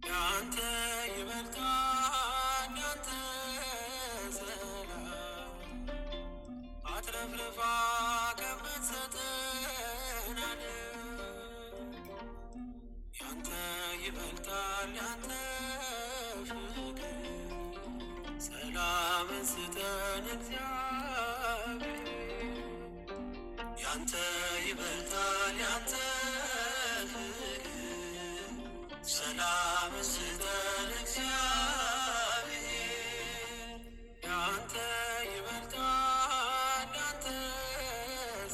ያንተ ይበልጣል ያንተ ሰላም አትረፍርፋ ከምትሰጠን ዓለም ያንተ ይበልጣል ያንተ ፍቅር ሰላምን ስጠን እግዚአብሔር ያንተ ይበልጣል ያንተ ፍቅር ሰላምን ስጠን እግዚአብሔር ያንተ ይበልጣል ያንተ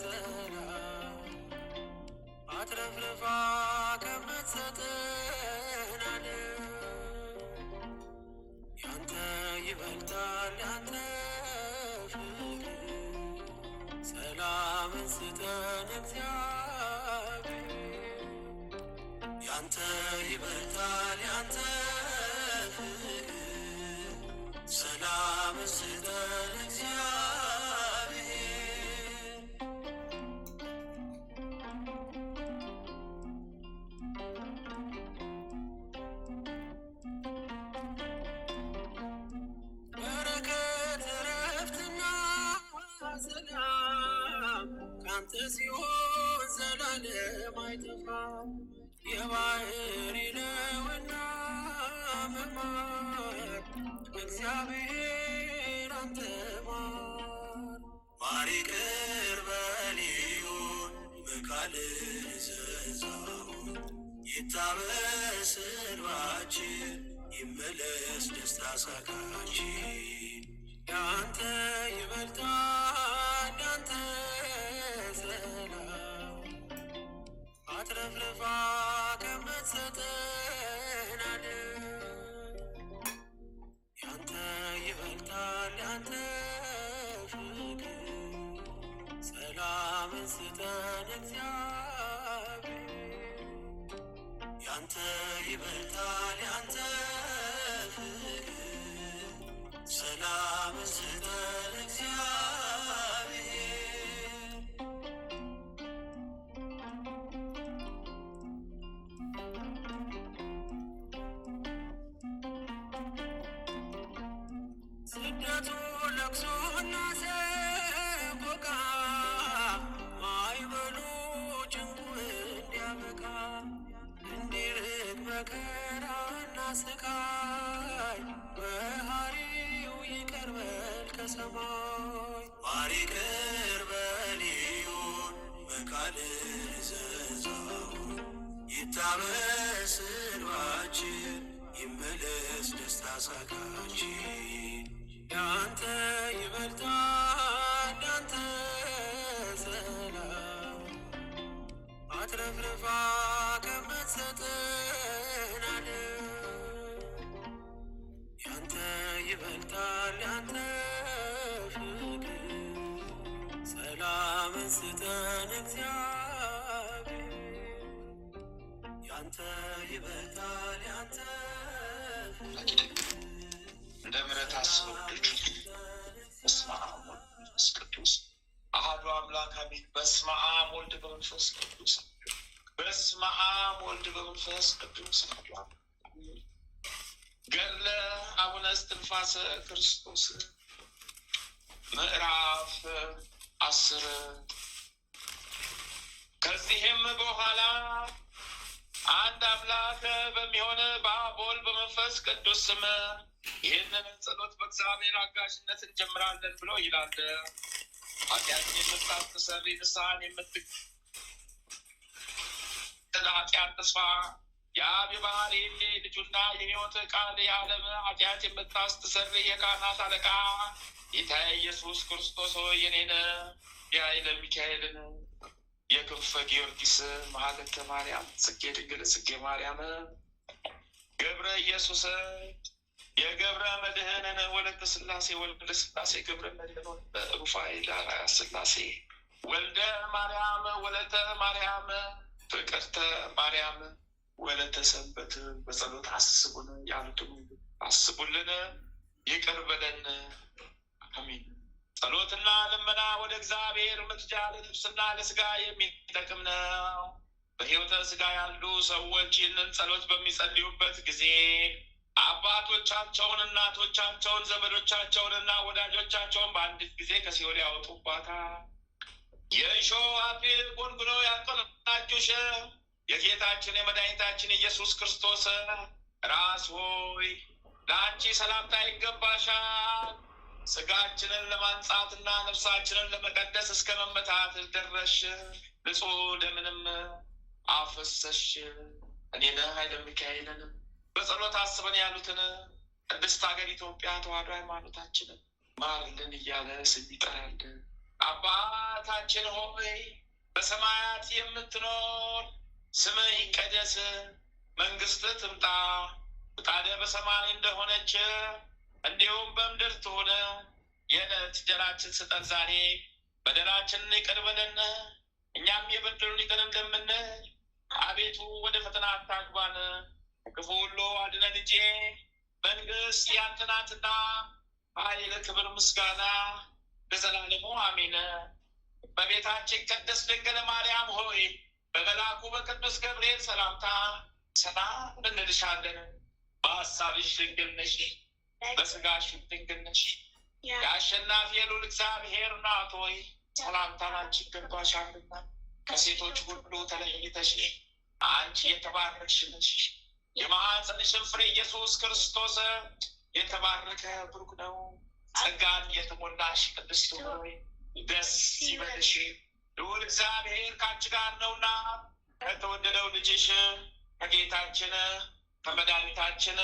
ሰላም አትረፍርፋ ከምትሰጠን ዓለም ያንተ ይበልጣል ያንተ ፍቅር ሰላምን ስጠን እግዚአብሔር ያንተ ይበልጣል ያንተ ፍቅር ሰላምን ስጠን እግዚአብሔር በረከት እረፍትና ሰላም ካንተ ሲሆን ዘላለም አይጠፋም የባህር ነውና መማር እግዚአብሔር አንተ ማር ይቅር በል ይሁን በቃልህ ዘዛው ይታበስ እንባችን ይመለስ ደስታ ሳቃችን ያንተ ይበልጣል ያንተ ሰላም አትረፍርፋ ከምትሰጠን ዓለም ያንተ ይበልጣል ያንተ ፍቅር ሰላምን ስጠን እግዚአብሔር ያንተ ይበልጣል ያንተ ፍቅር ሰላምን ስጠን እግዚአብሔር ስደቱ ለቅሶና ሰቆቃ ማዕበሉ ጭንቁ እንዲያበቃ እንዲርቅ መከራና ስቃይ መሐሪው ይቅር በል ከሰማይ ማር ይቅር በል ይሁን በቃልህ ዘዛው ይታበስ እንባችን ይመለስ ደስታ ሳቃችን ያንተ ይበልጣል ያንተ ሰላም አትረፍርፋ ከምትሰጠን ዓለም ያንተ ይበልጣል ያንተ ፍቅር ሰላምን ስጠን እግዚአብሔር ያንተ ይበልጣል ያንተ እንደ ምሕረት አስበው ልጆች በስመ አብ ወወልድ ወመንፈስ ቅዱስ አሐዱ አምላክ አሜን። በስመ አብ ወልድ በመንፈስ ቅዱስ በስመ አብ ወልድ በመንፈስ ቅዱስ ገድለ አቡነ እስትንፋሰ ክርስቶስ ምዕራፍ 10 ከዚህም በኋላ አንድ አምላክ በሚሆን በአብ ወልድ በመንፈስ ቅዱስ ስም ይህንን ጸሎት በእግዚአብሔር አጋዥነት እንጀምራለን ብሎ ይላል። ኃጢአትን የምታስተሰርይ ንስሐን የምትጥል ኃጢአት ተስፋ የአብ የባህሪ ልጁና የሕይወት ቃል የዓለም ኃጢአት የምታስተሰርይ የካህናት አለቃ ጌታ ኢየሱስ ክርስቶስ ሆይ የኔን የኃይለ ሚካኤልን የክንፈ ጊዮርጊስ መሀለተ ማርያም ጽጌ ድንግል ጽጌ ማርያም ገብረ ኢየሱስ የገብረ መድህንን ወለተ ስላሴ ወልደ ስላሴ ገብረ መድህን ሩፋኤል አርአያ ስላሴ ወልደ ማርያም ወለተ ማርያም ፍቅርተ ማርያም ወለተ ሰንበት በጸሎት አስቡን ያሉትን አስቡልን፣ ይቅር በለን። አሜን። ጸሎትና ልመና ወደ እግዚአብሔር ምልጃ ለነፍስና ለስጋ የሚጠቅም ነው። በሕይወተ ስጋ ያሉ ሰዎች ይህንን ጸሎት በሚጸልዩበት ጊዜ አባቶቻቸውን፣ እናቶቻቸውን፣ ዘመዶቻቸውንና ወዳጆቻቸውን በአንዲት ጊዜ ከሲኦል ያወጡባታል። የእሾህ አክሊል ጎንጉነው ያቆናጁሽ የጌታችን የመድኃኒታችን ኢየሱስ ክርስቶስ ራስ ሆይ ለአንቺ ሰላምታ ይገባሻል። ስጋችንን ለማንጻትና ነፍሳችንን ለመቀደስ እስከ መመታት ደረሽ። ንጹሕ ደምንም አፈሰሽ። እኔን ኃይለ ሚካኤልን በጸሎት አስበን ያሉትን ቅድስት ሀገር ኢትዮጵያ ተዋሕዶ ሃይማኖታችንን ማርልን እያለ ስም ይጠራል። አባታችን ሆይ በሰማያት የምትኖር ስምህ ይቀደስ፣ መንግስትህ ትምጣ፣ ፈቃድህ በሰማይ እንደሆነች እንዲሁም በምድር ትሁን። የዕለት እንጀራችንን ስጠን ዛሬ፣ በደላችንን ይቅር በለን እኛም የበደሉንን ይቅር እንደምንል፣ አቤቱ ወደ ፈተና አታግባን ክፉ ሁሉ አድነን እንጂ መንግስት ያንተ ናትና ኃይል፣ ክብር፣ ምስጋና ለዘላለሙ አሜን። በቤታችን ቅድስት ድንግል ማርያም ሆይ በመልአኩ በቅዱስ ገብርኤል ሰላምታ ሰላም እንልሻለን። በሀሳብሽ ድንግል ነሽ፣ በስጋሽም ድንግል ነሽ። የአሸናፊ የልዑል እግዚአብሔር እናት ሆይ ሰላምታ ላንቺ ይገባሻልና ከሴቶች ሁሉ ተለይተሽ አንቺ የተባረክሽ ነሽ። የማኅፀንሽን ፍሬ ኢየሱስ ክርስቶስ የተባረከ ብሩክ ነው። ጸጋን የተሞላሽ ቅድስት ሆይ ደስ ይበልሽ፣ ልዑል እግዚአብሔር ከአንቺ ጋር ነውና ከተወደደው ልጅሽ ከጌታችን ከመድኃኒታችን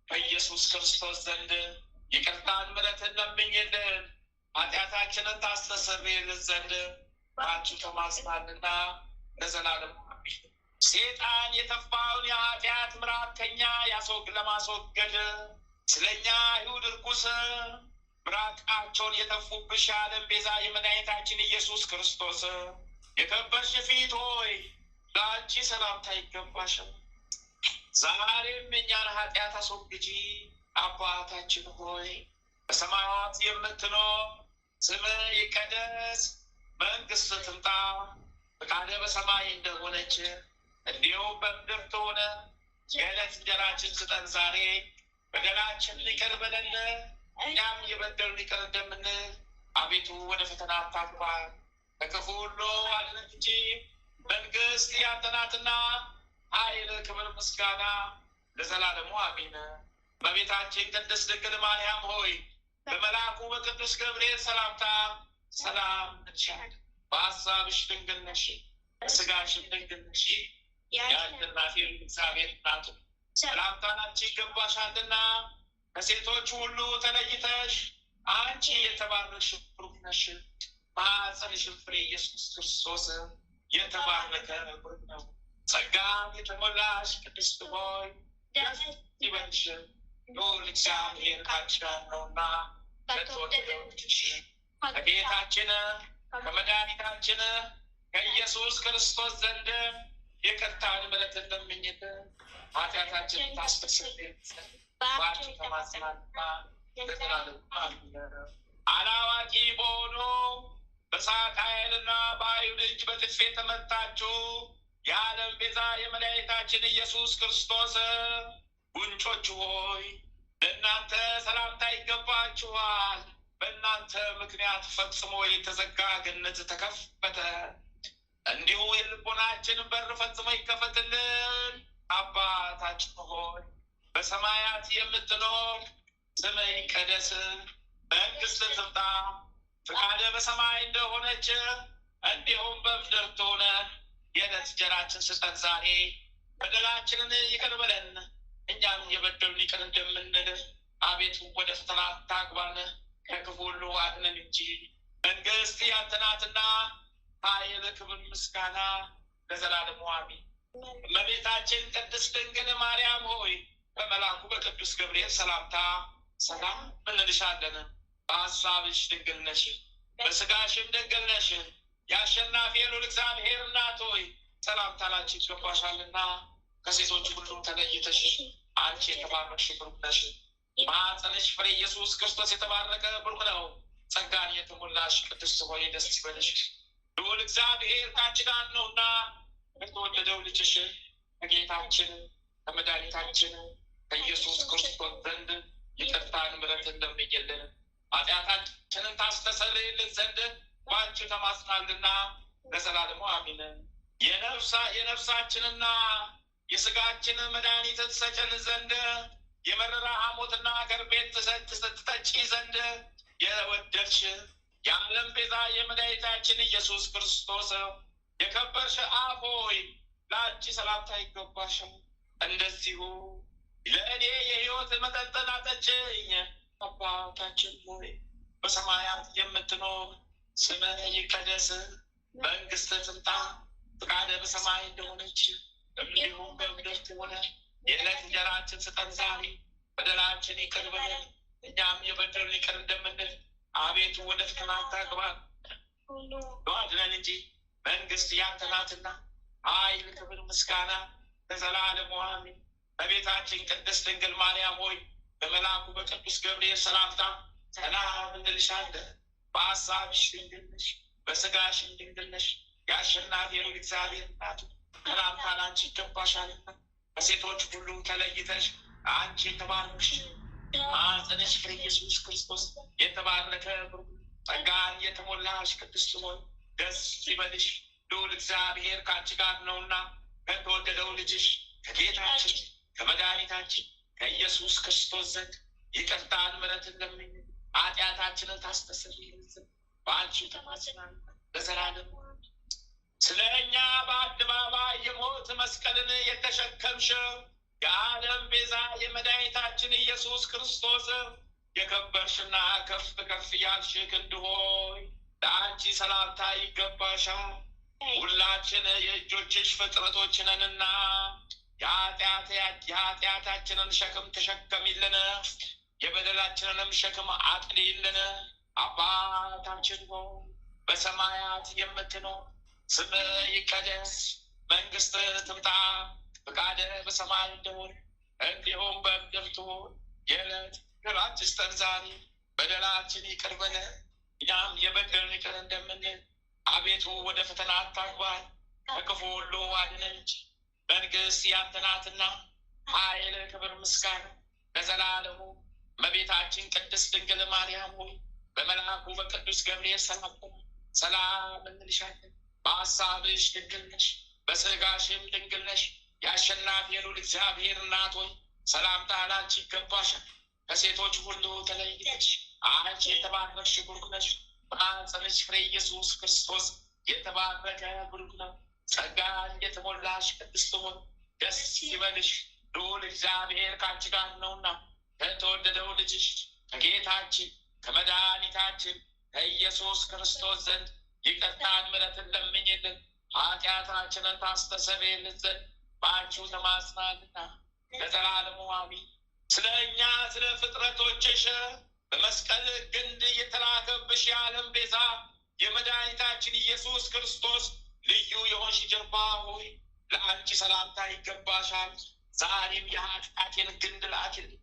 ከኢየሱስ ክርስቶስ ዘንድ ይቅርታን ምሕረትን ለምኝልን ኃጢአታችንን ታስተሰርይልን ዘንድ በአንቺ ተማጽናልና ለዘላለም አሜን። ሴጣን የተፋውን የኃጢአት ምራት ከኛ ለማስወገድ ስለኛ አይሁድ ርኩስ ምራቃቸውን የተፉብሽ የዓለም ቤዛ የመድኃኒታችን ኢየሱስ ክርስቶስ የከበርሽ ፊት ሆይ ለአንቺ ሰላምታ ይገባሻል። ዛሬም የእኛን ኃጢአት አስወግጂ። አባታችን ሆይ በሰማያት የምትኖር ስምህ ይቀደስ፣ መንግስትህ ትምጣ፣ ፈቃድህ በሰማይ እንደሆነች እንዲሁም በምድር ትሁን። የዕለት እንጀራችንን ስጠን ዛሬ፣ በደላችንን ይቅር በለን እኛም የበደሉንን ይቅር እንደምንል፣ አቤቱ ወደ ፈተና አታግባን ከክፉ ሁሉ አድነን እንጂ መንግስት ያንተ ናትና ኃይል፣ ክብር፣ ምስጋና ለዘላለሙ አሜን። በቤታችን ቅድስት ድንግል ማርያም ሆይ በመልአኩ በቅዱስ ገብርኤል ሰላምታ ሰላም እንልሻለን። በሀሳብሽ ድንግል ነሽ፣ በስጋሽም ድንግል ነሽ። የአሸናፊ እግዚአብሔር እናቱ ሰላምታ ላንቺ ይገባሻልና ከሴቶች ሁሉ ተለይተሽ አንቺ የተባረክሽ ብሩክ ነሽ። ማኅፀንሽም ፍሬ ኢየሱስ ክርስቶስ የተባረከ ብሩክ ነው። ጸጋን የተሞላሽ ቅድስት ሆይ ደስ ይበልሽ፣ ልዑል እግዚአብሔር ከአንቺ ጋር ነውና ከተወደደው ልጅሽ ከጌታችን ከመድኃኒታችን ከኢየሱስ ክርስቶስ ዘንድ ይቅርታን ምሕረትን ለምኝልን ኃጢአታችንን ታስተሰርይልን ዘንድ በአንቺ ተማጽናልና ለዘላለሙ አሜን። አላዋቂ በሆኑ በሳቃኤልና በአይሁድ እጅ በጥፊ የተመታችሁ የዓለም ቤዛ የመድኃኒታችን ኢየሱስ ክርስቶስ ጉንጮች ሆይ ለእናንተ ሰላምታ ይገባችኋል። በእናንተ ምክንያት ፈጽሞ የተዘጋ ገነት ተከፈተ። እንዲሁ የልቦናችን በር ፈጽሞ ይከፈትልን። አባታችን ሆይ በሰማያት የምትኖር ስምህ ይቀደስ፣ መንግስትህ ትምጣ፣ ፈቃድህ በሰማይ እንደሆነች እንዲሁም በምድር ትሁን። የዕለት እንጀራችንን ስጠን ዛሬ፣ በደላችንን ይቅር በለን እኛም የበደሉንን ይቅር እንደምንል፣ አቤቱ ወደ ፈተና አታግባን ከክፉ ሁሉ አድነን እንጂ መንግስት ያንተ ናትና ኃይል፣ ክብር፣ ምስጋና ለዘላለሙ አሜን። እመቤታችን ቅድስት ድንግል ማርያም ሆይ በመልአኩ በቅዱስ ገብርኤል ሰላምታ ሰላም እንልሻለን። በሀሳብሽ ድንግል ነሽ፣ በስጋሽም ድንግል ነሽ። የአሸናፊ የልዑል እግዚአብሔር እናት ሆይ ሰላምታ ላንቺ ይገባሻልና ከሴቶች ሁሉ ተለይተሽ አንቺ የተባረክሽ ብሩክ ነሽ። ማኅፀንሽ ፍሬ ኢየሱስ ክርስቶስ የተባረከ ብሩክ ነው። ጸጋን የተሞላሽ ቅድስት ሆይ ደስ ይበልሽ፣ ልዑል እግዚአብሔር ከአንቺ ጋር ነውና ከተወደደው ልጅሽ ከጌታችን ከመድኃኒታችን ከኢየሱስ ክርስቶስ ዘንድ ይቅርታን ምሕረትን ለምኝልን ኃጢአታችንን ታስተሰርይልን ዘንድ በአንቺ ተማጽናልና ለዘላለሙ አሜን። የነፍሳችንና የስጋችን መድኃኒት ትሰጭን ዘንድ የመረራ ሐሞትና ከርቤት ትጠጪ ዘንድ የወደድሽ የዓለም ቤዛ የመድኃኒታችን ኢየሱስ ክርስቶስ የከበርሽ አብ ሆይ ለአንቺ ሰላምታ ይገባሻል። እንደዚሁ ለእኔ የሕይወት መጠጥን አጠጪኝ። አባታችን ሆይ በሰማያት የምትኖር ስምህ ይቀደስ፣ መንግሥትህ ትምጣ፣ ፈቃድህ በሰማይ እንደሆነች እንዲሁም በምድር ትሁን። የዕለት እንጀራችንን ስጠን ዛሬ፣ በደላችንን ይቅር በለን እኛም የበደሉንን ይቅር እንደምንል፣ አቤቱ ወደ ፈተና አታግባን አድነን እንጂ መንግሥት ያንተ ናትና ኃይል፣ ክብር፣ ምስጋና ለዘላለሙ አሜን። በቤታችን ቅድስት ድንግል ማርያም ሆይ በመልአኩ በቅዱስ ገብርኤል ሰላምታ ሰላም እንልሻለን። በሐሳብሽ ድንግል ነሽ፣ በሥጋሽም ድንግል ነሽ። የአሸናፊ እግዚአብሔር እናቱ ሰላምታ ለአንቺ ይገባሻልና ከሴቶች ሁሉ ተለይተሽ አንቺ የተባረክሽ ማኅፀንሽ ፍሬ ኢየሱስ ክርስቶስ የተባረከ ጸጋን የተሞላሽ ቅድስት ሆይ ደስ ይበልሽ፣ ልዑል እግዚአብሔር ከአንቺ ጋር ነውና ከተወደደው ልጅሽ ከጌታችን ከመድኃኒታችን ከኢየሱስ ክርስቶስ ዘንድ ይቅርታን ምሕረትን ለምኝ ኃጢአታችንን ታስተሰርይልን ዘንድ በአንቺ ተማጽናለን ለዘላለሙ። ስለ እኛ በአደባባይ የሞት መስቀልን የተሸከምሽ የዓለም ቤዛ የመድኃኒታችን ኢየሱስ ክርስቶስ የከበርሽና ከፍ ከፍ ያልሽ ክንድ ሆይ ለአንቺ ሰላምታ ይገባሻል። ሁላችን የእጆችሽ ፍጥረቶች ነንና የኃጢአታችንን ሸክም ተሸከሚልን፣ የበደላችንንም ሸክም አጥሊልን። አባታችን ሆይ በሰማያት የምትኖር ስምህ ይቀደስ፣ መንግሥትህ ትምጣ፣ ፈቃድህ በሰማይ እንደሆነ እንዲሁም በምድር ትሁን። የዕለት እንጀራችንን ስጠን ዛሬ፣ በደላችንን ይቅር በለን እኛም የበደሉንን ይቅር እንደምንል፣ አቤቱ ወደ ፈተና አታግባን ከክፉ ሁሉ አድነን እንጂ መንግሥት ያንተ ናትና ኃይል፣ ክብር፣ ምስጋና ለዘላለሙ። እመቤታችን ቅድስት ድንግል ማርያም ሆይ በመልአኩ በቅዱስ ገብርኤል ሰላምታ ሰላም እንልሻለን። በሐሳብሽ ድንግል ነሽ፣ በሥጋሽም ድንግል ነሽ። የአሸናፊ ልዑል እግዚአብሔር እናት ሆይ ሰላምታ ለአንቺ ይገባሻል። ከሴቶች ሁሉ ተለይተሽ አንቺ የተባረክሽ ቡሩክ ነሽ፣ በማኅፀንሽ ፍሬ ኢየሱስ ክርስቶስ የተባረከ ቡሩክ ነው። ጸጋን የተሞላሽ ቅድስት ሆይ ደስ ይበልሽ፣ ልዑል እግዚአብሔር ከአንቺ ጋር ነውና ከተወደደው ልጅሽ ከጌታችን ከመድኃኒታችን ከኢየሱስ ክርስቶስ ዘንድ ይቅርታን ምሕረትን ለምኝልን ኃጢአታችንን ታስተሰርይልን ዘንድ በአንቺው ተማጽናልና ለዘላለሙ አሜን። ስለ እኛ ስለ ፍጥረቶችሽ በመስቀል ግንድ የተላከብሽ የዓለም ቤዛ የመድኃኒታችን ኢየሱስ ክርስቶስ ልዩ የሆንሽ ጀርባ ሆይ ለአንቺ ሰላምታ ይገባሻል። ዛሬም የኃጢአቴን ግንድ ላኪልኝ፣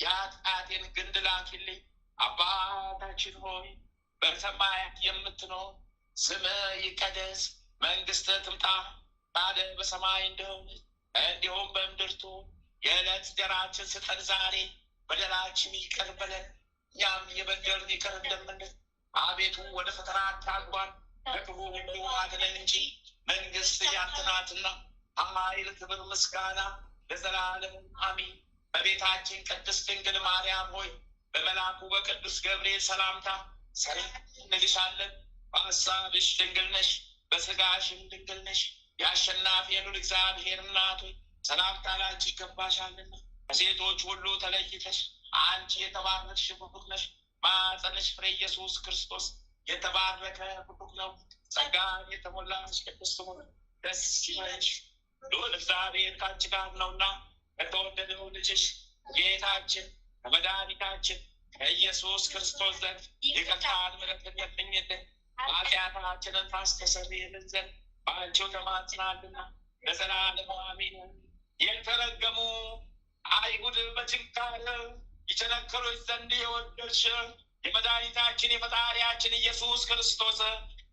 የኃጢአቴን ግንድ ላኪልኝ። አባታችን ሆይ በሰማያት የምትኖር ስምህ ይቀደስ፣ መንግሥትህ ትምጣ፣ ፈቃድህ በሰማይ እንደሆነች እንዲሁም በምድር ትሁን። የዕለት እንጀራችንን ስጠን ዛሬ፣ በደላችንን ይቅር በለን እኛም የበደሉንን ይቅር እንደምንል፣ አቤቱ ወደ ፈተና አታግባን ከክፉ ሁሉ አድነን እንጂ መንግሥት ያንተ ናትና ኃይል፣ ክብር፣ ምስጋና ለዘላለሙ አሜን። በቤታችን ቅድስት ድንግል ማርያም ሆይ በመልአኩ በቅዱስ ገብርኤል ሰላምታ ሰላም እንልሻለን። በሐሳብሽ ድንግል ነሽ፣ በሥጋሽም ድንግል ነሽ። የአሸናፊ ልዑል እግዚአብሔር እናት ሆይ ሰላምታ ለአንቺ ይገባሻልና ከሴቶች ሁሉ ተለይተሽ አንቺ የተባረክሽ ቡሩክ ነሽ። ማኅፀንሽ ፍሬ ኢየሱስ ክርስቶስ የተባረከ ቡሩክ ነው። ጸጋን የተሞላሽ ቅድስት ሆይ ደስ ይበልሽ፣ ልዑል እግዚአብሔር ከአንቺ ጋር ነውና ከተወደደው ልጅሽ ጌታችን ከመድኃኒታችን ከኢየሱስ ክርስቶስ ዘንድ ይቅርታን ምሕረትን ለምኝልን ኃጢአታችንን ታስተሰርይልን ዘንድ በአንቺው ተማጽናልና ለዘላለሙ አሜን። የተረገሙ አይሁድ በችንካር ይቸነክሩሽ ዘንድ የወደድሽ የመድኃኒታችን የፈጣሪያችን ኢየሱስ ክርስቶስ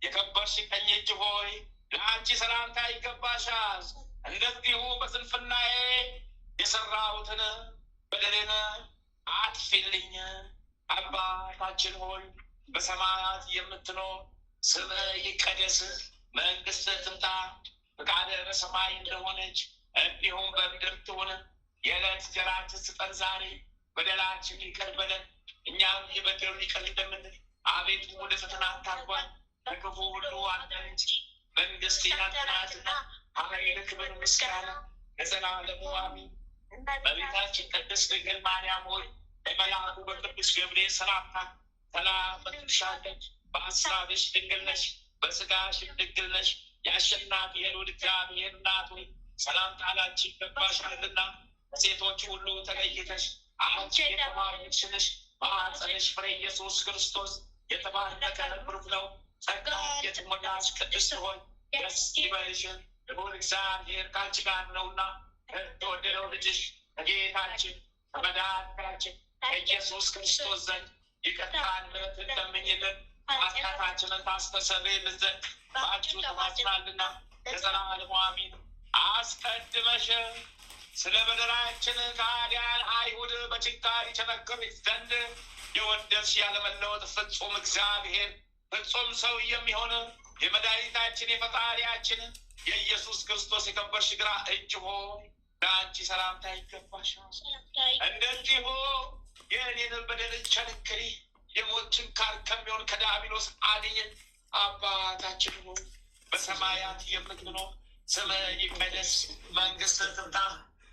የከበርሽ ቀኝ እጅ ሆይ ለአንቺ ሰላምታ ይገባሻል። እንደዚሁ በስንፍናዬ የሰራሁትን በደሌን አጥፊልኝ። አባታችን ሆይ በሰማያት የምትኖር ስምህ ይቀደስ፣ መንግሥትህ ትምጣ፣ ፈቃድህ በሰማይ እንደሆነች እንዲሁም በምድር ትሁን። የዕለት እንጀራችንን ስጠን ዛሬ፣ በደላችንን ይቅር በለን እኛም የበደሉንን ይቅር እንደምንል፣ አቤቱ ወደ ፈተና አታግባን ከክፉ ሁሉ አድነን እንጂ መንግሥት ያንተ ናትና ኃይል፣ ክብር፣ ምስጋና ለዘላለሙ አሜን። እመቤታችን ቅድስት ድንግል ማርያም ሆይ በመልአኩ በቅዱስ ገብርኤል ሰላምታ ሰላም እልልሻለሁ። በሐሳብሽ ድንግል ነሽ፣ በሥጋሽም ድንግል ነሽ። የአሸናፊ የልዑል እግዚአብሔር እናት ሆይ ሰላምታ ላንቺ ይገባሻልና ከሴቶች ሁሉ ተለይተሽ አንቺ የተባረክሽ ነሽ። በማኅፀንሽ ፍሬ ኢየሱስ ክርስቶስ የተባረከ ብሩክ ነው። ጸጋን የተሞላሽ ቅድስት ሆይ ደስ ይበልሽ፣ ልዑል እግዚአብሔር ከአንቺ ጋር ነውና ከተወደደው ልጅሽ ከጌታችን ከመድኃኒታችን ከኢየሱስ ክርስቶስ ዘንድ ይቅርታን ምሕረትን ለምኝልን ኃጢአታችንን ታስተሰርይልን ዘንድ በአንቺ ተማጽናልና ለዘላለሙ አሜን። አስቀድመሽ ስለ በደላችን ከሃዲያን አይሁድ በችንካር ይቸነክሩት ዘንድ የወደድሽ ያለመለወጥ ፍጹም እግዚአብሔር ፍጹም ሰው የሚሆን የመድኃኒታችን የፈጣሪያችን የኢየሱስ ክርስቶስ የከበርሽ ግራ እጅ ሆይ ለአንቺ ሰላምታ ይገባሻል። እንደዚሁ የእኔን በደል ቸንክሪ፣ የሞት ችንካር ከሚሆን ከዲያብሎስ አድኝን። አባታችን ሆይ በሰማያት የምትኖር ስምህ ይቀደስ፣ መንግሥትህ ትምጣ፣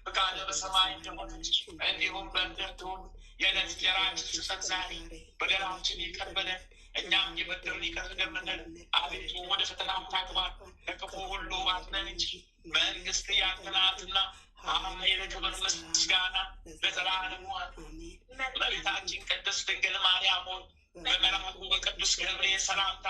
ፈቃድህ በሰማይ እንደሆነች እንዲሁም በምድር ትሁን። የዕለት እንጀራችንን ስጠን ዛሬ፣ በደላችንን ይቅር በለን እኛም የበደሉንን ይቅር እንደምንል፣ አቤቱ ወደ ፈተና አታግባን ከክፉ ሁሉ አድነን እንጂ መንግሥት ያንተ ናትና ኃይል፣ ክብር፣ ምስጋና ለዘላለሙ አሜን። እመቤታችን ቅድስት ድንግል ማርያም ሆይ በመልአኩ በቅዱስ ገብርኤል ሰላምታ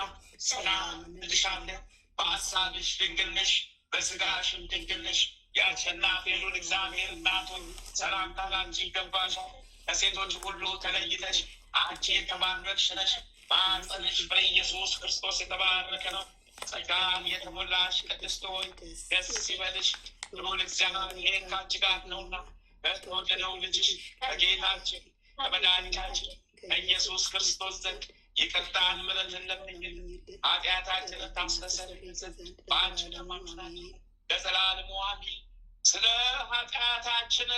ሰላም እንልሻለን። በሐሳብሽ ድንግል ነሽ፣ በሥጋሽም ድንግል ነሽ። የአሸናፊ የልዑል እግዚአብሔር እናት ሆይ ሰላምታ ላንቺ ይገባሻል። ከሴቶች ሁሉ ተለይተሽ አንቺ የተባረክሽ ነሽ። በማኅፀንሽ ፍሬ ኢየሱስ ክርስቶስ የተባረከ ነው። ጸጋን የተሞላሽ ቅድስት ሆይ ደስ ይበልሽ፣ ልዑል እግዚአብሔር ከአንቺ ጋር ነውና ከተወደደው ልጅሽ ከጌታችን ከመድኃኒታችን ከኢየሱስ ክርስቶስ ዘንድ ይቅርታን ምሕረትን ለምኝልን ኃጢአታችንን ታስተሰርይልን ዘንድ በአንቺ ተማጽናለን ለዘላለሙ አሜን። ስለ ኃጢአታችን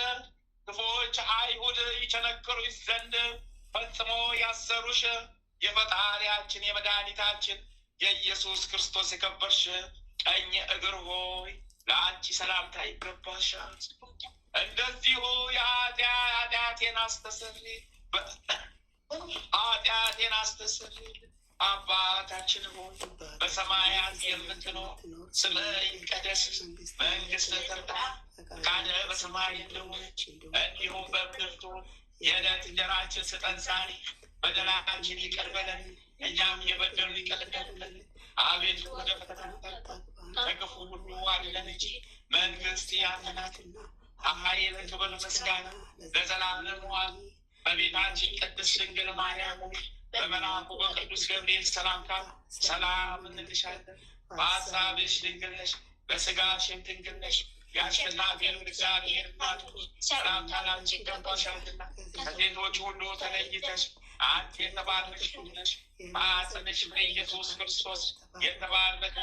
ክፉዎች አይሁድ ይቸነክሩሽ ዘንድ ፈጽሞ ያሰሩሽ የፈጣሪያችን የመድኃኒታችን የኢየሱስ ክርስቶስ የከበርሽ ቀኝ እግር ሆይ ለአንቺ ሰላምታ ይገባሻል። እንደዚሁ ኃጢአቴን አስተሰርይ አባታችን ሆይ በሰማያት የምትኖር ስምህ ይቀደስ፣ መንግሥትህ ትምጣ፣ ፈቃድህ በሰማይ እንደሆነች እንዲሁም በምድር ትሁን። የዕለት እንጀራችንን ስጠን ዛሬ፣ በደላችንን ይቅር በለን እኛም የበደሉንን ይቅር እንደምንል፣ አቤቱ ወደ ፈተና አታግባን ከክፉ ሁሉ አድነን እንጂ መንግሥት ያንተ ናትና ኃይል፣ ክብር፣ ምስጋና ለዘላለሙ አሜን። በቤታችን ቅድስት ድንግል ማርያም በመልአኩ በቅዱስ ገብርኤል ሰላምታ ሰላም እንልሻለን። በሐሳብሽ ድንግል ነሽ፣ በሥጋሽም ድንግል ነሽ። የአሸናፊ የልዑል እግዚአብሔር እናት ሰላምታ ላንቺ ይገባሻልና ከሴቶች ሁሉ ተለይተሽ አንቺ የተባረክሽ ነሽ። በማኅፀንሽ ፍሬ ኢየሱስ ክርስቶስ የተባረከ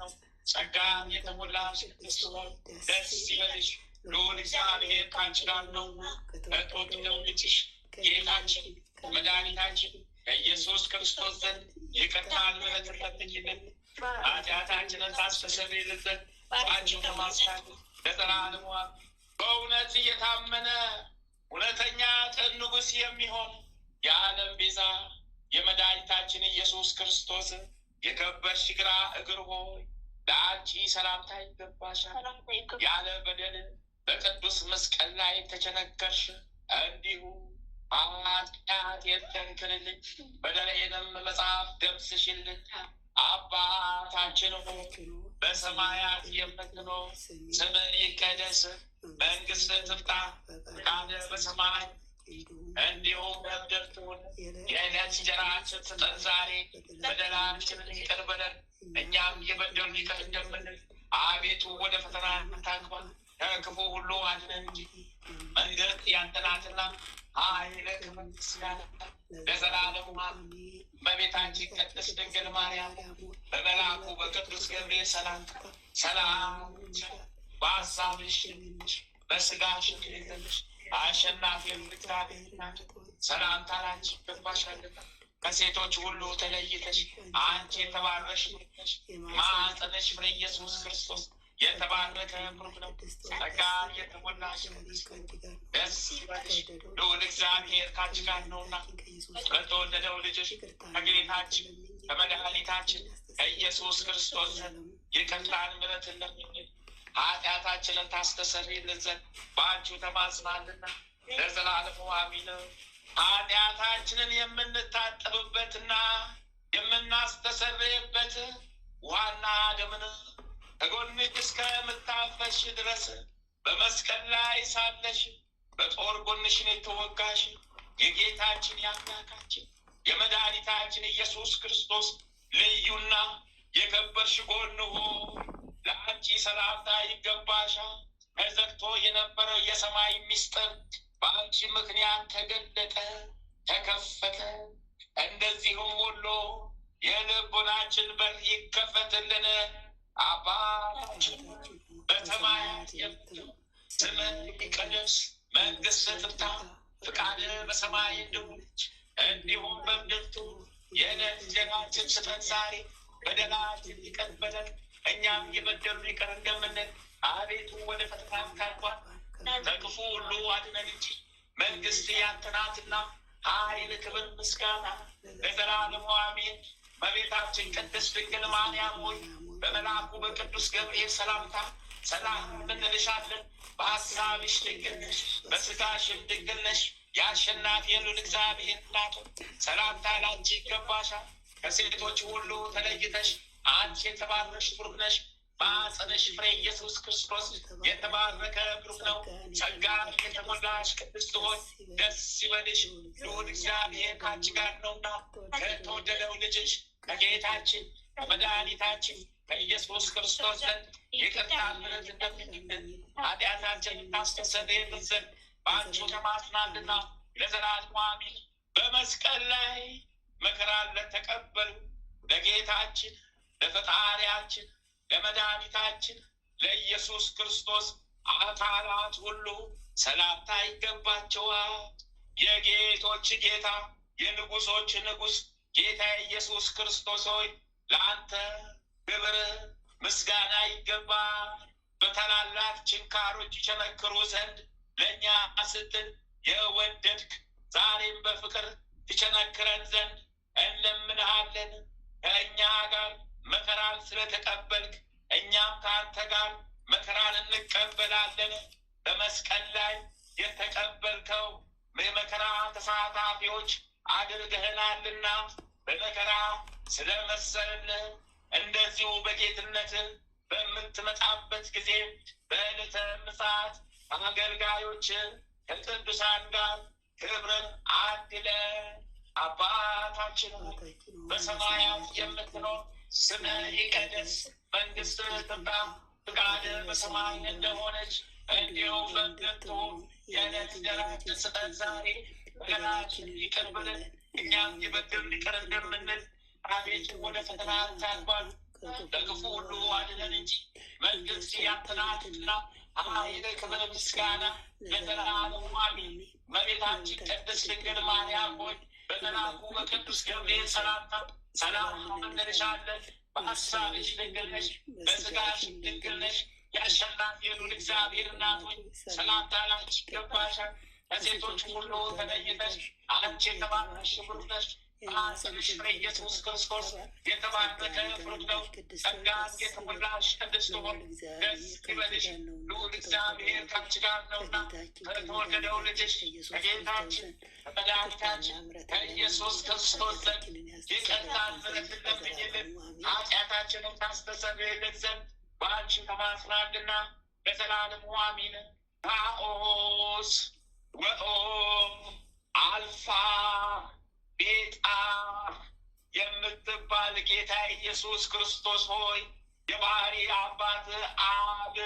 ነው። ጸጋን የተሞላሽ ቅድስት ሆይ ደስ ይበልሽ፣ ልዑል እግዚአብሔር ከአንቺ ጋር ነውና ከተወደደው ልጅሽ ጌታችን መድኃኒታችን ከኢየሱስ ክርስቶስ ዘንድ ይቅርታን ምሕረትን ለምኝልን ኃጢአታችንን ታስተሰርይልን ዘንድ በአንቺ ተማጽናለን ለዘላለሙ አሜን። በእውነት የታመነ እውነተኛ ቅን ንጉሥ የሚሆን የዓለም ቤዛ የመድኃኒታችን ኢየሱስ ክርስቶስ የከበርሽ ግራ እግር ሆይ ለአንቺ ሰላምታ ይገባሻል። ያለ በደል በቅዱስ መስቀል ላይ ተቸነከርሽ፣ እንዲሁ ኃጢአቴን ተንክርልኝ፣ በደሌንም መጽሐፍ ደምስሽልኝ። አባታችን ሆይ በሰማያት የምትኖር ስምህ ይቀደስ፣ መንግሥትህ ትምጣ፣ ፈቃድህ በሰማይ እንዲሁም በምድር ትሁን። የዕለት እንጀራችንን ስጠን ዛሬ፣ በደላችንን ይቅር በለን እኛም የበደሉንን ይቅር እንደምንል። አቤቱ ወደ ፈተና አታግባን፣ ከክፉ ሁሉ አድነን እንጂ መንግሥት ያንተ ናትና ኃይል፣ ክብር፣ ምስጋና ለዘላለሙ አሜን። እመቤታችን ቅድስት ድንግል ማርያም በመልአኩ በቅዱስ ገብርኤል ሰላምታ ሰላም በሐሳብሽ በሥጋሽ ድንግል አሸናፊ እግዚአብሔር ናት። ሰላምታ ላንቺ ይገባሻልና ከሴቶች ሁሉ ተለይተሽ አንቺ የተባረክሽ ነሽ። ማኅፀንሽ ፍሬ ኢየሱስ ክርስቶስ የተባረከ ብሩክ ነው። ጸጋን የተሞላሽ ደስ ይበልሽ፣ ልዑል እግዚአብሔር ካንቺ ጋር ነውና ከተወደደው ልጅሽ ከጌታችን ከመድኃኒታችን ከኢየሱስ ክርስቶስ ዘንድ ይቅርታን ምሕረትን ለምኝልን ኃጢአታችንን ታስተሰርይልን ዘንድ በአንቺው ተማጽናልና ለዘላለሙ አሜን። ኃጢአታችንን የምንታጠብበትና የምናስተሰርይበት ውሃና ደምን ከጎንሽ እስከምታፈሽ ድረስ በመስቀል ላይ ሳለሽ በጦር ጎንሽን የተወጋሽ የጌታችን የአምላካችን የመድኃኒታችን ኢየሱስ ክርስቶስ ልዩና የከበርሽ ጎን ሆይ ለአንቺ ሰላምታ ይገባሻል። ተዘግቶ የነበረው የሰማይ ምስጢር በአንቺ ምክንያት ተገለጠ፣ ተከፈተ። እንደዚሁም ሁሉ የልቡናችን በር ይከፈትልን። አባታችን በሰማያት የምትኖር ስምህ ይቀደስ፣ መንግሥትህ ትምጣ፣ ፈቃድህ በሰማይ እንደሆነች እንዲሁም በምድር ትሁን። የዕለት እንጀራችንን ስጠን ዛሬ፣ በደላችንን ይቅር በለን እኛም የበደሉንን ይቅር እንደምንል። አቤቱ ወደ ፈተና አታግባን፣ ከክፉ ሁሉ አድነን እንጂ መንግሥት ያንተ ናትና ኃይል፣ ክብር፣ ምስጋና ለዘላለሙ አሜን። እመቤታችን ቅድስት ድንግል ማርያም ሆይ በመልአኩ በቅዱስ ገብርኤል ሰላምታ ሰላም እንልሻለን። በሐሳብሽ ድንግል ነሽ፣ በሥጋሽም ድንግል ነሽ። የአሸናፊ የልዑል እግዚአብሔር እናት ሰላምታ ላንቺ ይገባሻል። ከሴቶች ሁሉ ተለይተሽ አንቺ የተባረክሽ ብሩክ ነሽ። ማኅፀንሽ ፍሬ ኢየሱስ ክርስቶስ የተባረከ ብሩክ ነው። ጸጋን የተሞላሽ ቅድስት ሆይ ደስ ይበልሽ፣ ልዑል እግዚአብሔር ከአንቺ ጋር ነውና ከተወደደው ልጅሽ ከጌታችን ከመድኃኒታችን ከኢየሱስ ክርስቶስ ዘንድ ይቅርታን ምሕረት እንደምኝልን ኃጢአታችንን ታስተሰርይልን ዘንድ በአንቺው ተማጽናልና ለዘላለሙ አሜን። በመስቀል ላይ መከራን ለተቀበሉ ለጌታችን ለፈጣሪያችን ለመድኃኒታችን ለኢየሱስ ክርስቶስ አካላት ሁሉ ሰላምታ ይገባቸዋል። የጌቶች ጌታ የንጉሶች ንጉሥ ጌታ ኢየሱስ ክርስቶስ ሆይ ለአንተ ክብር ምስጋና ይገባል። በታላላቅ ችንካሮች ይቸነክሩ ዘንድ ለእኛ ስትል የወደድክ ዛሬም በፍቅር ትቸነክረን ዘንድ እንለምንሃለን። ከእኛ ጋር መከራን ስለተቀበልክ እኛም ከአንተ ጋር መከራን እንቀበላለን። በመስቀል ላይ የተቀበልከው የመከራ ተሳታፊዎች አድርገህናልና በመከራ ስለመሰልንህ እንደዚሁ በጌትነት በምትመጣበት ጊዜ በዕለተ ምጽአት አገልጋዮች ከቅዱሳን ጋር ክብርን አድለን። አባታችን በሰማያት የምትኖር ስምህ ይቀደስ፣ መንግሥትህ ትምጣ፣ ፈቃድህ በሰማይ እንደሆነች እንዲሁም በምድር ትሁን። የዕለት እንጀራችንን ስጠን ዛሬ፣ በደላችንን ይቅር በለን እኛም የበደሉንን ይቅር እንደምንል። አቤቱ ወደ ፈተና አታግባን፣ ከክፉ ሁሉ አድነን እንጂ መንግሥት ያንተ ናትና ኃይል፣ ክብር፣ ምስጋና ለዘላለሙ አሜን። እመቤታችን ቅድስት ድንግል ማርያም ሆይ በመልአኩ በቅዱስ ገብርኤል ሰላምታ ሰላም እንልሻለን። በሐሳብሽ ድንግል ነሽ፣ በሥጋሽ ድንግል ነሽ። የአሸናፊ የልዑል እግዚአብሔር እናት ሆይ ሰላምታ ላንቺ ይገባሻል። ከሴቶች ሁሉ ተለይተሽ አንቺ የተባረክሽ ብሩክ ነሽ። ማኅፀንሽ ፍሬ ኢየሱስ ክርስቶስ የተባረከ ብሩክ ነው። ጸጋን የተሞላሽ ቅድስት ሆይ ደስ ይበልሽ፣ ልዑል እግዚአብሔር ከአንቺ ጋር ነውና ከተወደደው ልጅሽ ከጌታችን ከመድኃኒታችን ከኢየሱስ ክርስቶስ ዘንድ ይቅርታን ምሕረትን ለምኝልን ኃጢአታችንን ታስተሰርይልን ዘንድ በአንቺ ተማጽናልና ለዘላለሙ አሜን። ታኦስ ወኦ አልፋ የምትባል ጌታ ኢየሱስ ክርስቶስ ሆይ የባህሪ አባት አብ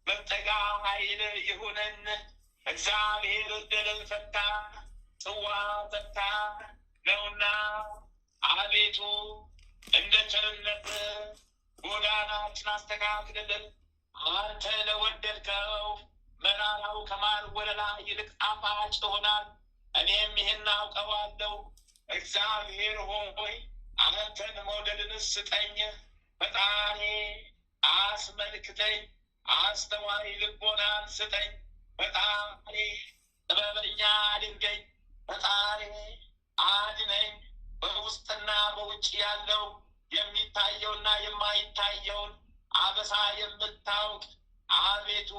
መጠጋ ኃይል ይሁነን። እግዚአብሔር ዕድልን ፈታ ጽዋ ጠጣ ነውና አቤቱ እንደ ቸርነት ጎዳናችን አስተካክልልን። አንተ ለወደድከው መራራው ከማር ወለላ ይልቅ ጣፋጭ ይሆናል። እኔም ይህን አውቀዋለሁ። እግዚአብሔር ሆይ አንተን መውደድን ስጠኝ። ፈጣሪ አስመልክተኝ፣ አስተዋይ ልቦናን ስጠኝ። ፈጣሪ ጥበበኛ አድርገኝ። ፈጣሪ አድነኝ። በውስጥና በውጭ ያለው የሚታየውና የማይታየውን አበሳ የምታውቅ አቤቱ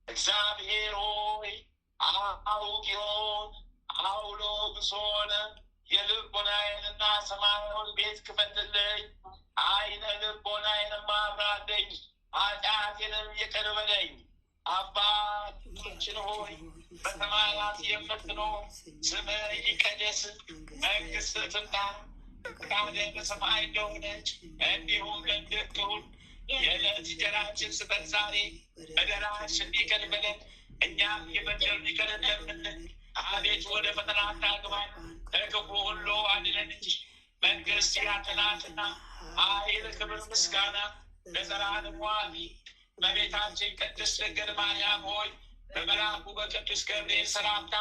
እግዚአብሔር ሆይ አውቂዮን አውሎ ብሶነ የልቦናዬንና ሰማያዊ ቤት ክፈትልኝ። አይነ ልቦናዬን አብራልኝ፣ ኃጢአቴንም ይቅር በለኝ። አባታችን ሆይ በሰማያት የምትኖር ስምህ ይቀደስ፣ መንግሥትህ ትምጣ፣ ፈቃድህ በሰማይ እንደሆነች እንዲሁም በምድር ትሁን። የዕለት እንጀራችንን ስጠን ዛሬ፣ በደላችንን ይቅር በለን እኛም የበደሉንን ይቅር እንደምንል። አቤቱ ወደ ፈተና አታግባን፣ ከክፉ ሁሉ አድነን እንጂ መንግሥት ያንተ ናትና፣ ኃይል፣ ክብር፣ ምስጋና ለዘላለሙ አሜን። እመቤታችን ቅድስት ድንግል ማርያም ሆይ በመልአኩ በቅዱስ ገብርኤል ሰላምታ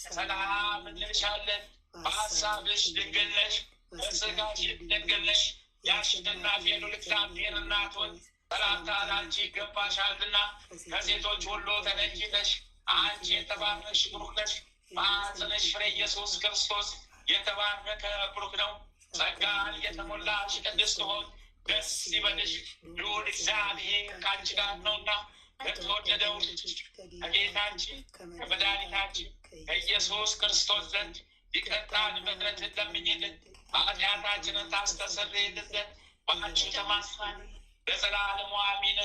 ሰላም እንልሻለን። በሐሳብሽ ድንግል ነሽ፣ በሥጋሽ ድንግል ነሽ። የአሸናፊ ልዑል እግዚአብሔር እናት ሆይ ሰላምታ ላንቺ ይገባሻልና፣ ከሴቶች ሁሉ ተለይተሽ አንቺ የተባረክሽ ቡሩክ ነሽ። በማኅፀንሽ ፍሬ ኢየሱስ ክርስቶስ የተባረከ ቡሩክ ነው። ጸጋን የተሞላሽ ቅድስት ሆይ ደስ ይበልሽ፣ ልዑል እግዚአብሔር ከአንቺ ጋር ነውና ከተወደደው ልጅሽ ከጌታችን ከመድኃኒታችን ከኢየሱስ ክርስቶስ ዘንድ ይቅርታን ምሕረትን ለምኝልን፣ ኃጢአታችንን ታስተሰርይልን ዘንድ በአንቺ ተማጽነን ለዘላለሙ አሜን።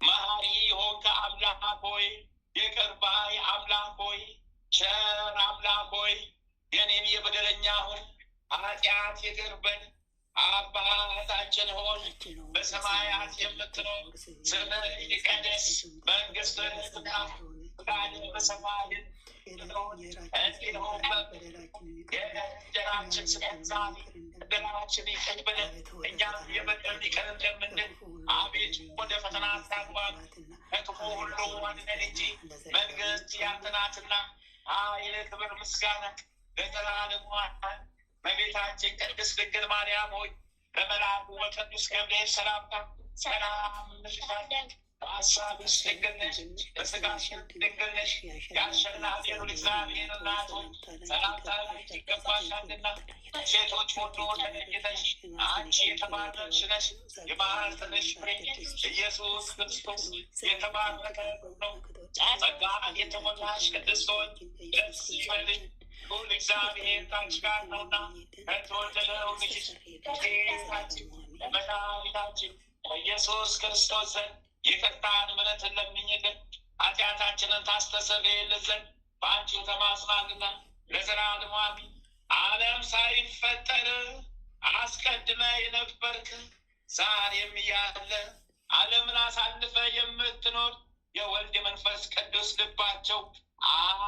መሐሪ የሆንክ አምላክ ሆይ፣ ይቅር ባይ አምላክ ሆይ፣ ቸር አምላክ ሆይ የኔን የበደለኛውን ኃጢአት ይቅር በል። አባታችን ሆይ በሰማያት የምትኖር ስምህ ይቀደስ፣ መንግሥትህ ትምጣ፣ ፈቃድህ በሰማይ እንዲሁም የእንጀራችንን ስጠን ዛሬ፣ በደላችንን ይቅር በለን እኛም የበደሉንን ይቅር እንደምንል። አቤቱ ወደ ፈተና አታግባን፣ ከክፉ ሁሉ አድነን እንጂ መንግሥት ያንተ ናትና፣ ኃይል፣ ክብር፣ ምስጋና ለዘላለሙ አሜን። እመቤታችን ቅድስት ድንግል ማርያም ሆይ በመልአኩ በቅዱስ ገብርኤል ሰላምታ ሰላም እንልሻለን። በሐሳብሽ ድንግል ነሽ፣ በሥጋሽም ድንግል ነሽ። የአሸናፊ ልዑል እግዚአብሔር እናት ሆይ ሰላምታ ላንቺ ይገባሻልና፣ ሴቶች ሁሉ ተለይተሽ አንቺ የተባረክሽ ነሽ። የማኅፀንሽ ፍሬ ኢየሱስ ክርስቶስ የተባረከ ነው። ጸጋን የተሞላሽ ቅድስት ሆይ ደስ ይበልሽ፣ ልዑል እግዚአብሔር ከአንቺ ጋር ነውና ከተወደደው ልጅሽ ከጌታችን ከመድኃኒታችን ከኢየሱስ ክርስቶስ ዘንድ ይቅርታን ምሕረትን ለምኝልን፣ ኃጢአታችንን ታስተሰርይልን ዘንድ በአንቺ ተማጽናልና ለዘላለሙ አሜን። ዓለም ሳይፈጠር አስቀድመ የነበርክ ዛሬም ያለ ዓለምን አሳልፈ የምትኖር የወልድ መንፈስ ቅዱስ ልባቸው አብ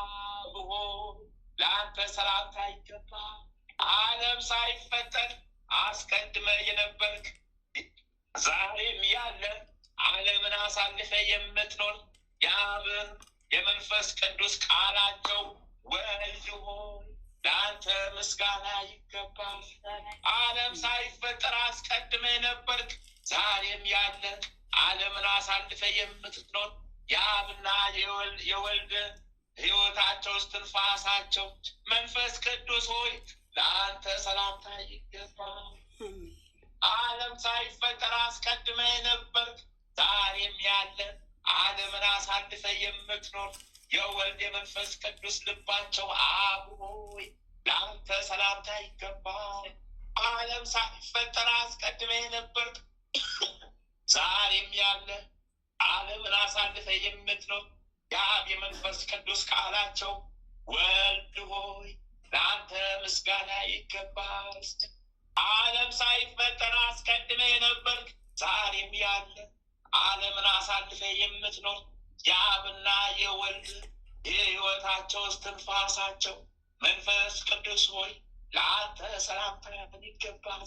ሆይ ለአንተ ሰላምታ ይገባል። ዓለም ሳይፈጠር አስቀድመ የነበርክ ዛሬም ያለ ዓለምን አሳልፈ የምትኖር የአብ የመንፈስ ቅዱስ ቃላቸው ወልድ ሆይ ለአንተ ምስጋና ይገባል። ዓለም ሳይፈጠር አስቀድመ የነበርክ ዛሬም ያለ ዓለምን አሳልፈ የምትኖር የአብና የወልድ ሕይወታቸው እስትንፋሳቸው መንፈስ ቅዱስ ሆይ ለአንተ ሰላምታ ይገባል። ዓለም ሳይፈጠር አስቀድመ የነበርክ ዛሬም ያለ ዓለምን አሳልፈ የምትኖር የወልድ የመንፈስ ቅዱስ ልባቸው አብ ሆይ ለአንተ ሰላምታ ይገባል። ዓለም ሳይፈጠር አስቀድመ የነበርክ ዛሬም ያለ ዓለምን አሳልፈ የምትኖር የአብ የመንፈስ ቅዱስ ቃላቸው ወልድ ሆይ ለአንተ ምስጋና ይገባል። ዓለም ሳይፈጠር አስቀድመ የነበርክ ዛሬም ያለ ዓለምን አሳልፈ የምትኖር የአብና የወልድ የሕይወታቸው እስትንፋሳቸው መንፈስ ቅዱስ ሆይ ለአንተ ሰላምታ ይገባል።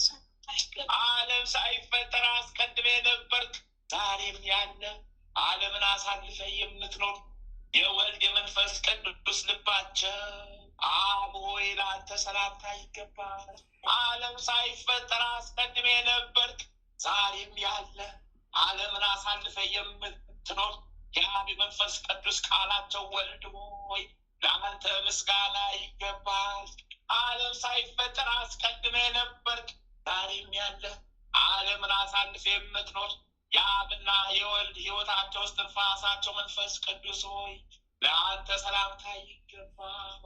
ዓለም ሳይፈጠር አስቀድመ የነበርክ ዛሬም ያለ ዓለምን አሳልፈ የምትኖር የወልድ የመንፈስ ቅዱስ ልባቸው አብ ሆይ ለአንተ ሰላምታ ይገባል። ዓለም ሳይፈጠር አስቀድመ የነበርክ ዛሬም ያለ ዓለምን አሳልፈ የምትኖር የአብ የመንፈስ ቅዱስ ቃላቸው ወልድ ሆይ ለአንተ ምስጋና ይገባል። ዓለም ሳይፈጠር አስቀድመ የነበርክ ዛሬም ያለ ዓለምን አሳልፈ የምትኖር የአብና የወልድ ሕይወታቸው እስትንፋሳቸው መንፈስ ቅዱስ ሆይ ለአንተ ሰላምታ ይገባል።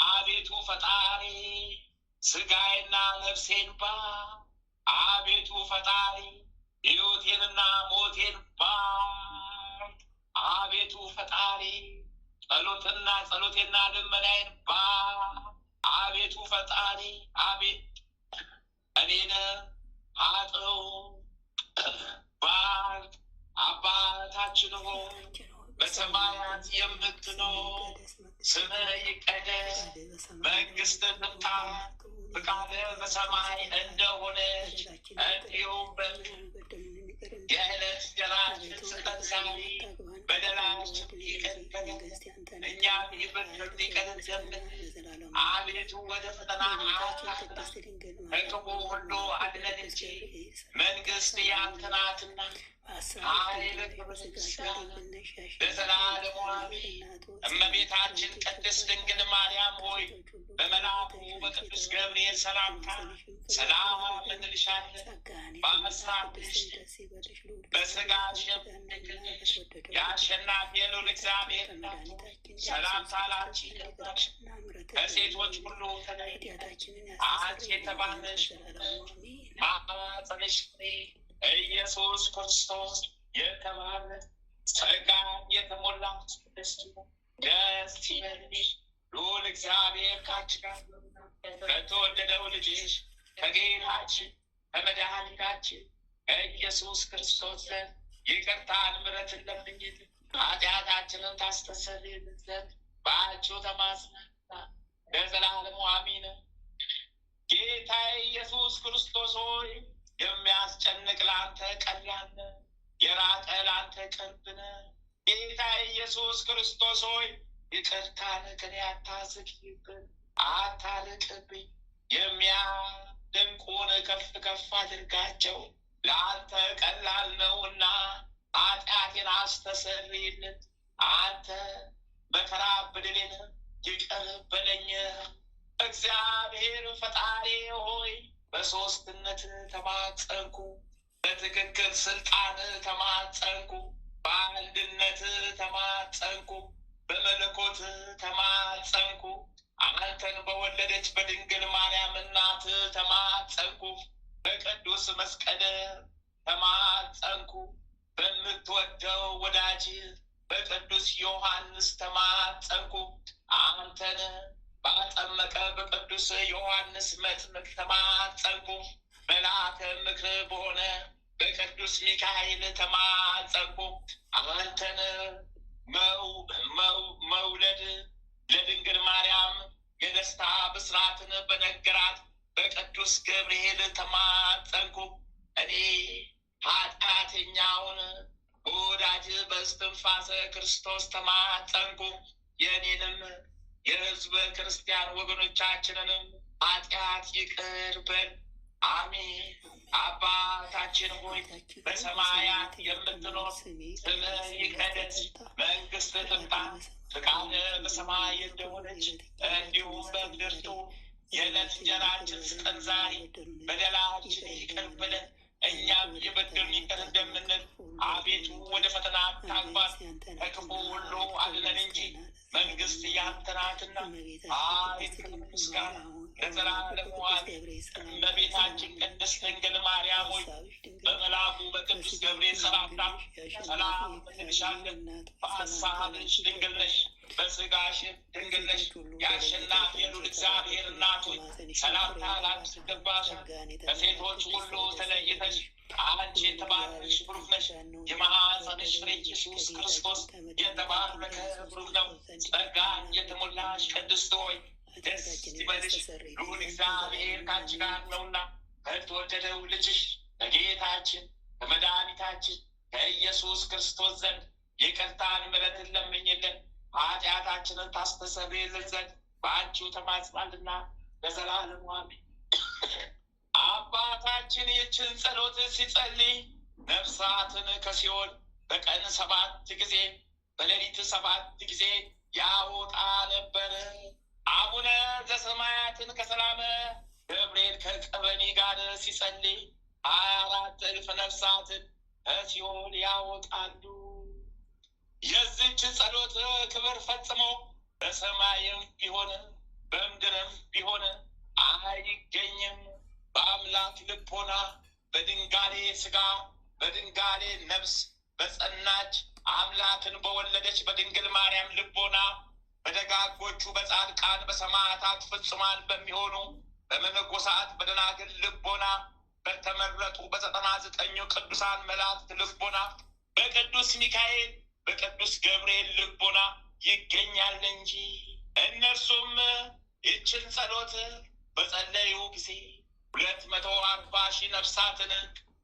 አቤቱ ፈጣሪ ስጋዬና ነፍሴን አቤቱ ፈጣሪ ሕይወቴንና ሞቴን አቤቱ ፈጣሪ ጸሎቴና ልመናዬን አቤቱ ፈጣሪ እኔን አጥው አባታችን ሆይ በሰማያት የምትኖር ስምህ ይቀደስ፣ መንግስትህ ትምጣ፣ ፈቃድህ በሰማይ እንደሆነች እንዲሁም የዕለት እንጀራችንን ስጠን ዛሬ፣ በደላችንን ይቅር በለን እኛም የበደሉንን ይቅር እንደምንል፣ አቤቱ ወደ ፈተና አታግባን ከክፉ ሁሉ አድነን እንጂ መንግስት ያንተ ናትና ኃይል፣ ክብር፣ ምስጋና ለዘላለሙ አሜን። እመቤታችን ቅድስት ድንግል ማርያም ሆይ በመልአኩ በቅዱስ ገብርኤል ሰላምታ ሰላም እንልሻለን። በሐሳብሽ በሥጋሽም ድንግል ነሽ፣ የአሸናፊ ልዑል እግዚአብሔር እናት ሰላምታ ላንቺ ይገባል። ከሴቶች ሁሉ ተለይተሽ አንቺ የተባረክሽ በማኅፀንሽ ፍሬ ኢየሱስ ክርስቶስ የተባረከ ጸጋን የተሞላሽ ደስ ይበልሽ፣ ልዑል እግዚአብሔር ካንቺ ጋር ከተወደደው ልጅሽ ከጌታችን ከመድኃኒታችን ከኢየሱስ ክርስቶስ ዘንድ ይቅርታን ምሕረትን ለምኝልን ኃጢአታችንን ታስተሰርይልን ዘንድ በአንቺው ተማጽነን ለዘላለሙ አሜን። ጌታ ኢየሱስ ክርስቶስ ሆይ የሚያስጨንቅ ለአንተ ቀላል ነው፣ የራቀ ለአንተ ቅርብ ነው። ጌታ ኢየሱስ ክርስቶስ ሆይ ይቅርታን ከኔ አታዝግይብን፣ አታርቅብኝ። የሚያደንቁን ከፍ ከፍ አድርጋቸው፣ ለአንተ ቀላል ነውና ኃጢአቴን አስተሰርይልን። አንተ መከራ በደሌን ይቅር በለኝ። እግዚአብሔር ፈጣሪ ሆይ በሦስትነት ተማጸንኩ፣ በትክክል ስልጣን ተማጸንኩ፣ በአንድነት ተማጸንኩ፣ በመለኮት ተማጸንኩ። አንተን በወለደች በድንግል ማርያም እናት ተማጸንኩ፣ በቅዱስ መስቀል ተማጸንኩ፣ በምትወደው ወዳጅ በቅዱስ ዮሐንስ ተማጸንኩ። አንተን ባጠመቀ በቅዱስ ዮሐንስ መጥምቅ ተማጸንኩ፣ መልአከ ምክር በሆነ በቅዱስ ሚካኤል ተማጸንኩ። አንተን መውለድ ለድንግል ማርያም የደስታ ብስራትን በነገራት በቅዱስ ገብርኤል ተማጸንኩ። እኔ ኃጢአተኛውን ወዳጅ በእስትንፋሰ ክርስቶስ ተማጸንኩ። የእኔንም የሕዝበ ክርስቲያን ወገኖቻችንንም ኃጢአት ይቅር በል። አሜን። አባታችን ሆይ በሰማያት የምትኖር ስምህ ይቀደስ፣ መንግስትህ ትምጣ፣ ፈቃድህ በሰማይ እንደሆነች እንዲሁም በምድር ትሁን። የዕለት እንጀራችንን ስጠን ዛሬ፣ በደላችንን ይቅር በለን እኛም የበደሉንን ይቅር እንደምንል፣ አቤቱ ወደ ፈተና አታግባን ከክፉ ሁሉ አድነን እንጂ መንግስት ያንተ ናትና ኃይል፣ ክብር፣ ምስጋና ለዘላለሙ አሜን። እመቤታችን ቅድስት ድንግል ማርያም ሆይ በመልአኩ በቅዱስ ገብርኤል ሰላምታ ሰላም እንልሻለን። በሐሳብሽ ድንግል ነሽ፣ በሥጋሽም ድንግል ነሽ። የአሸናፊ ልዑል እግዚአብሔር እናት እናቱ ሰላምታ ላንቺ ይገባሻል። ከሴቶች ሁሉ ተለይተሽ አንቺ የተባረክሽ ብሩክ ነሽ። የማኅፀንሽ ፍሬ ኢየሱስ ክርስቶስ የተባረከ ብሩክ ነው። ጸጋን የተሞላሽ ቅድስት ሆይ ደስ ይበልሽ፣ ልዑል እግዚአብሔር ከአንቺ ጋር ነውና ከተወደደው ልጅሽ ከጌታችን ከመድኃኒታችን ከኢየሱስ ክርስቶስ ዘንድ ይቅርታን ምሕረትን ለምኝልን ኃጢአታችንን ታስተሰርይልን ዘንድ በአንቺው ተማጽናልና ለዘላለሙ አሜን። አባታችን ይህችን ጸሎት ሲጸልይ ነፍሳትን ከሲኦል በቀን 7 ጊዜ በሌሊት 7 ጊዜ ያወጣ ነበር። አቡነ ዘሰማያትን ከሰላመ ገብርኤል ከቀበኒ ጋር ሲጸልይ 24,000 ነፍሳትን ከሲኦል ያወጣሉ። የዚች ጸሎት ክብር ፈጽሞ በሰማይም ቢሆን በምድርም ቢሆን አይገኝም። በአምላክ ልቦና በድንጋሌ ሥጋ በድንጋሌ ነፍስ በጸናች አምላክን በወለደች በድንግል ማርያም ልቦና በደጋጎቹ በጻድቃን በሰማዕታት ፍጹማን በሚሆኑ በመነኮሳት በደናግል ልቦና በተመረጡ በ99 ቅዱሳን መላእክት ልቦና በቅዱስ ሚካኤል በቅዱስ ገብርኤል ልቦና ይገኛል እንጂ። እነርሱም ይችን ጸሎት በጸለዩ ጊዜ 240,000 ነፍሳትን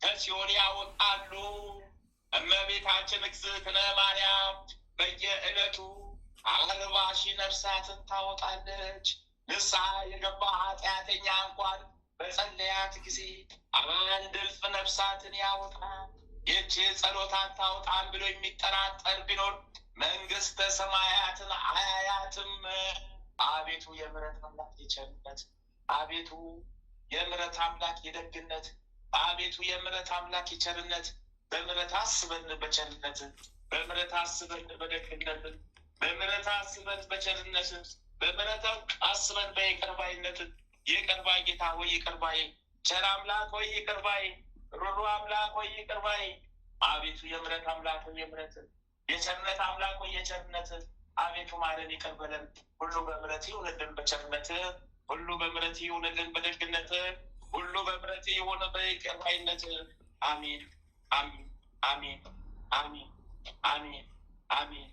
ከሲኦል ያወጣሉ። እመቤታችን እግዝእትነ ማርያም በየዕለቱ 40,000 ነፍሳትን ታወጣለች። ንስሐ የገባ ኃጢአተኛ እንኳን በጸለያት ጊዜ 1,000 ነፍሳትን ያወጣል። ይህች ጸሎት አታወጣም ብሎ የሚጠራጠር ቢኖር መንግሥተ ሰማያትን አያያትም። አቤቱ የምሕረት አምላክ የቸርነት፣ አቤቱ የምሕረት አምላክ የደግነት፣ አቤቱ የምሕረት አምላክ የቸርነት በምሕረት አስበን በቸርነት፣ በምሕረት አስበን በደግነት፣ በምሕረት አስበን በቸርነት፣ በምሕረት አስበን በይቅር ባይነት። ይቅር ባይ ጌታ ሆይ ይቅር ባይ፣ ቸር አምላክ ሆይ ይቅር ባይ፣ ሩሩ አምላክ ሆይ ይቅር ባይ። አቤቱ የምሕረት አምላክ ሆይ የምሕረት፣ የቸርነት አምላክ ሆይ የቸርነት፣ አቤቱ ማረን ይቅር በለን። ሁሉ በምሕረት ይሁንልን በቸርነት፣ ሁሉ በምሕረት ይሁንልን በደግነት፣ ሁሉ በምሕረት ይሁን በይቅር ባይነት። አሜን አሜን አሜን አሜን አሜን አሜን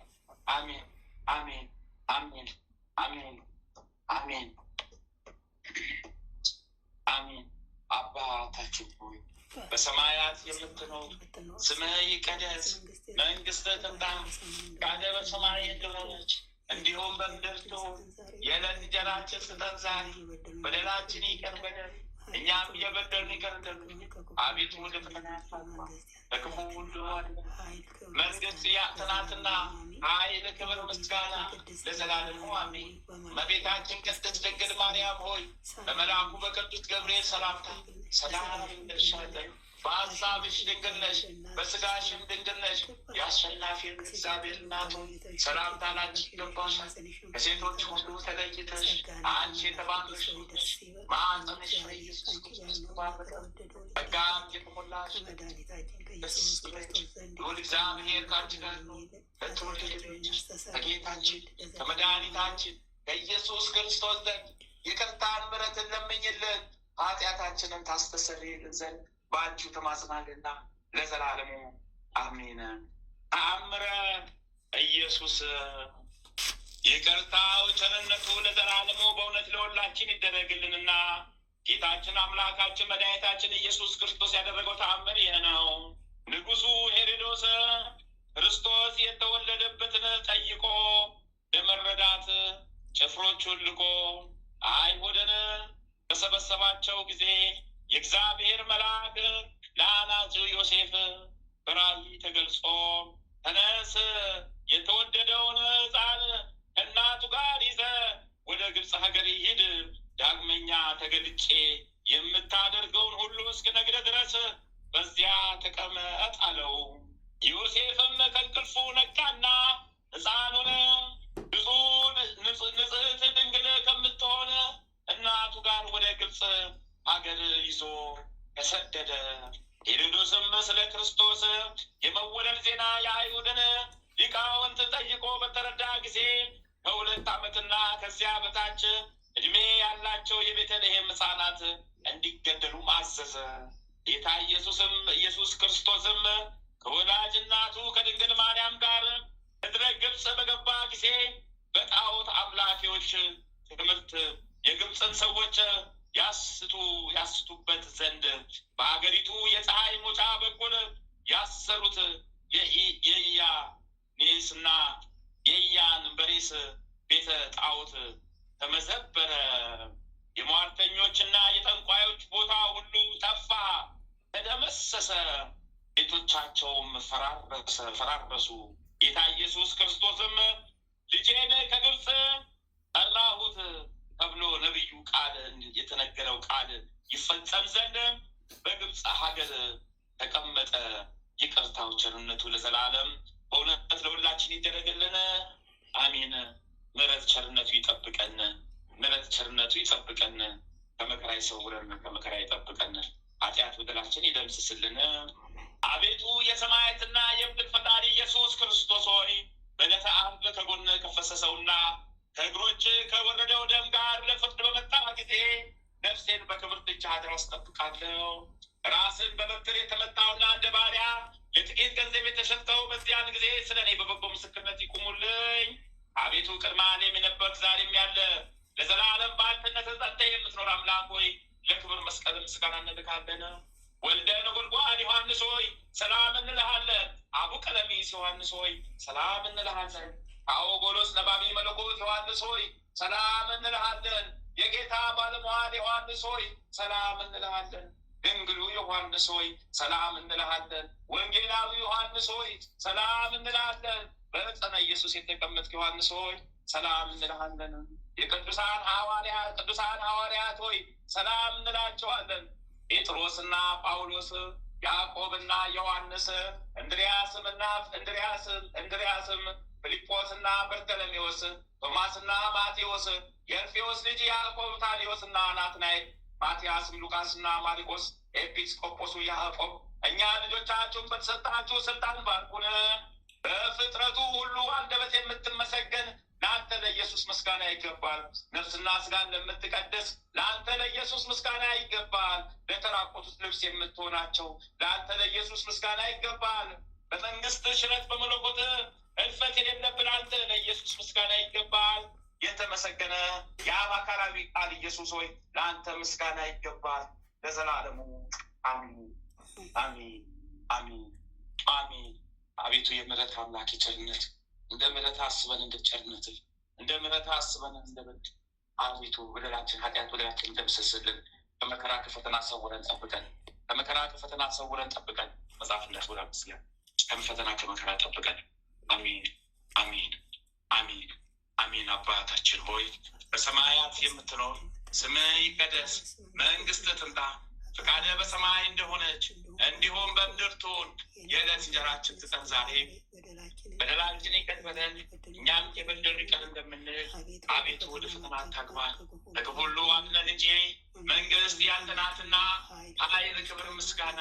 አሜን አሜን አሜን አሜን አሜን አሜን። አባታችን ሆይ በሰማያት የምትኖር ስምህ ይቀደስ፣ መንግሥትህ ትምጣ፣ ፈቃድህ በሰማይ እንደሆነች እንዲሁም በምድር ትሁን። የዕለት እንጀራችንን ስጠን ዛሬ፣ በደላችን ይቅር በለን እኛም የበደሉንን ይቅር እንደምንል፣ አቤቱ ወደ ፈተና አታግባን ከክፉ ሁሉ አድነን። መንግሥት ያንተ ናትና ኃይል፣ ክብር፣ ምስጋና ለዘላለሙ አሜን። እመቤታችን ቅድስት ድንግል ማርያም ሆይ በመልአኩ በቅዱስ ገብርኤል ሰላምታ ሰላም እንልሻለን። በሐሳብሽ ድንግል ነሽ፣ በሥጋሽም ድንግል ነሽ። የአሸናፊ እግዚአብሔር እናት ሆይ ሰላምታ ላንቺ ይገባሻል። ከሴቶች ሁሉ ተለይተሽ አንቺ የተባረክሽ ነሽ፣ ማኅፀንሽ ፍሬ ኢየሱስ ክርስቶስ የተባረከ ነው። ጸጋን የተሞላሽ ደስ ይበልሽ፣ ልዑል እግዚአብሔር ከአንቺ ጋር ነው። ከተወደደ ልጅሽ ከጌታችን ከመድኃኒታችን ከኢየሱስ ክርስቶስ ዘንድ ይቅርታን ምሕረትን ለምኝልን ኃጢአታችንን ታስተሰርይልን ዘንድ በአንቺው ተማጽናልና ለዘላለሙ አሜን። ተአምረ ኢየሱስ። ይቅርታው ቸርነቱ ለዘላለሙ በእውነት ለሁላችን ይደረግልንና ጌታችን አምላካችን መድኃኒታችን ኢየሱስ ክርስቶስ ያደረገው ተአምር ይህ ነው። ንጉሡ ሄሮድስ ክርስቶስ የተወለደበትን ጠይቆ ለመረዳት ጭፍሮቹን ልኮ አይሁድን በሰበሰባቸው ጊዜ የእግዚአብሔር መልአክ ለአናጺው ዮሴፍ በራእይ ተገልጾ ተነስ፣ የተወደደውን ሕፃን ከእናቱ ጋር ይዘህ ወደ ግብፅ ሀገር ሂድ፣ ዳግመኛ ተገልጬ የምታደርገውን ሁሉ እስክነግርህ ድረስ በዚያ ተቀመጥ አለው። ዮሴፍም ከእንቅልፉ ነቃና ሕፃኑን ብዙ ንጽሕት ድንግል ከምትሆን እናቱ ጋር ወደ ግብፅ ሀገር ይዞ ተሰደደ። ሄሮድስም ስለ ክርስቶስ የመወለድ ዜና የአይሁድን ሊቃውንት ጠይቆ በተረዳ ጊዜ ከ2 ዓመትና ከዚያ በታች ዕድሜ ያላቸው ያላቸው የቤተልሔም ሕፃናት እንዲገደሉ አዘዘ። ጌታ ኢየሱስ ክርስቶስም ከወላጅ እናቱ ከድንግል ማርያም ጋር ምድረ ግብጽ በገባ ጊዜ በጣዖት አምላኪዎች ትምህርት የግብፅን ሰዎች ያስቱበት ዘንድ በአገሪቱ የፀሐይ መውጫ በኩል ያሰሩት የኢያኔስና የኢያንበሬስ ቤተ ጣዖት ተመዘበረ። የሟርተኞችና የጠንቋዮች ቦታ ሁሉ ጠፋ፣ ተደመሰሰ። ቤቶቻቸውም ፈራረሱ። ጌታ ኢየሱስ ክርስቶስም ልጄን ከግብፅ ጠራሁት ተብሎ ነቢዩ ቃል የተነገረው ቃል ይፈጸም ዘንድ በግብፅ ሀገር ተቀመጠ። ይቅርታው ቸርነቱ ለዘላለም በእውነት ለሁላችን ይደረግልን፣ አሜን። ምሕረት ቸርነቱ ይጠብቀን፣ ምሕረት ቸርነቱ ይጠብቀን። ከመከራ ይሰውረን፣ ከመከራ ይጠብቀን። ኃጢአት በደላችን ይደምስስልን። አቤቱ የሰማያትና የምድር ፈጣሪ ኢየሱስ ክርስቶስ ሆይ በዕለተ ዓርብ ከጎን ከፈሰሰውና ከእግሮች ከወረደው ደም ጋር ለፍርድ በመጣ ጊዜ ነፍሴን በክብርት እጅህ አደራ አስጠብቃለሁ። ራስን በበትር የተመታውና እንደ ባሪያ የጥቂት ገንዘብ የተሸጠው በዚያን ጊዜ ስለ እኔ በበጎ ምስክርነት ይቁሙልኝ። አቤቱ ቅድመ ዓለም የነበርክ ዛሬም ያለ ለዘላለም በአንድነት ጸንተህ የምትኖር አምላክ ሆይ ለክብር መስቀል ምስጋና እንልካለን። ወልደ ነጎድጓድ ዮሐንስ ሆይ ሰላም እንልሃለን። አቡ ቀለሚስ ዮሐንስ ሆይ ሰላም እንልሃለን። አውጎሎስ ነባቢ መለኮት ዮሐንስ ሆይ ሰላም እንልሃለን። የጌታ ባለሟል ዮሐንስ ሆይ ሰላም እንልሃለን። ድንግሉ ዮሐንስ ሆይ ሰላም እንልሃለን። ወንጌላዊ ዮሐንስ ሆይ ሰላም እንልሃለን። በዕፀ ኢየሱስ የተቀመጥክ ዮሐንስ ሆይ ሰላም እንልሃለን። የቅዱሳን ሐዋርያት ሆይ ሰላም እንላቸዋለን። ጴጥሮስና ጳውሎስ፣ ያዕቆብና ዮሐንስ፣ እንድርያስም፣ ፊልጶስና በርተሎሜዎስ፣ ቶማስና ማቴዎስ፣ የእልፌዎስ ልጅ ያዕቆብ፣ ታዴዎስና ናትናኤል፣ ማትያስም፣ ሉቃስና ማርቆስ፣ ኤጲስቆጶሱ ያዕቆብ፣ እኛ ልጆቻችሁን በተሰጣችሁ ስልጣን ባርኩን። በፍጥረቱ ሁሉ አንደበት የምትመሰገን ለአንተ ለኢየሱስ ምስጋና ይገባል። ነፍስና ስጋን ለምትቀድስ ለአንተ ለኢየሱስ ምስጋና ይገባል። ለተራቆቱት ልብስ የምትሆናቸው ለአንተ ለኢየሱስ ምስጋና ይገባል። በመንግስት ሽረት በመለኮት እልፈት የሌለብን አንተ ለኢየሱስ ምስጋና ይገባል። የተመሰገነ የአብ አካላዊ ቃል ኢየሱስ ሆይ ለአንተ ምስጋና ይገባል ለዘላለሙ አሚን፣ አሚን፣ አሚን፣ አሚን። አቤቱ የምሕረት አምላክ ቸርነት እንደ ምሕረት አስበን እንደ ቸርነት እንደ ምሕረት አስበን እንደ በድ አቤቱ በደላችን ኃጢአት በደላችን እንደምሰስልን ከመከራ ከፈተና ሰውረን ጠብቀን፣ ከመከራ ከፈተና ሰውረን ጠብቀን። መጽሐፍ እንደተወራ መስለን ከፈተና ከመከራ ጠብቀን። አሚን፣ አሚን፣ አሚን፣ አሚን። አባታችን ሆይ በሰማያት የምትኖር ስምህ ይቀደስ፣ መንግስትህ ትምጣ፣ ፈቃድህ በሰማይ እንደሆነች እንዲሁም በምድር ትሁን። የዕለት እንጀራችንን ስጠን ዛሬ፣ በደላችን ይቅር በለን እኛም የበደሉንን ይቅር እንደምንል፣ አቤቱ ወደ ፈተና አታግባን ከክፉ ሁሉ አድነን እንጂ መንግስት ያንተ ናትና ኃይል፣ ክብር፣ ምስጋና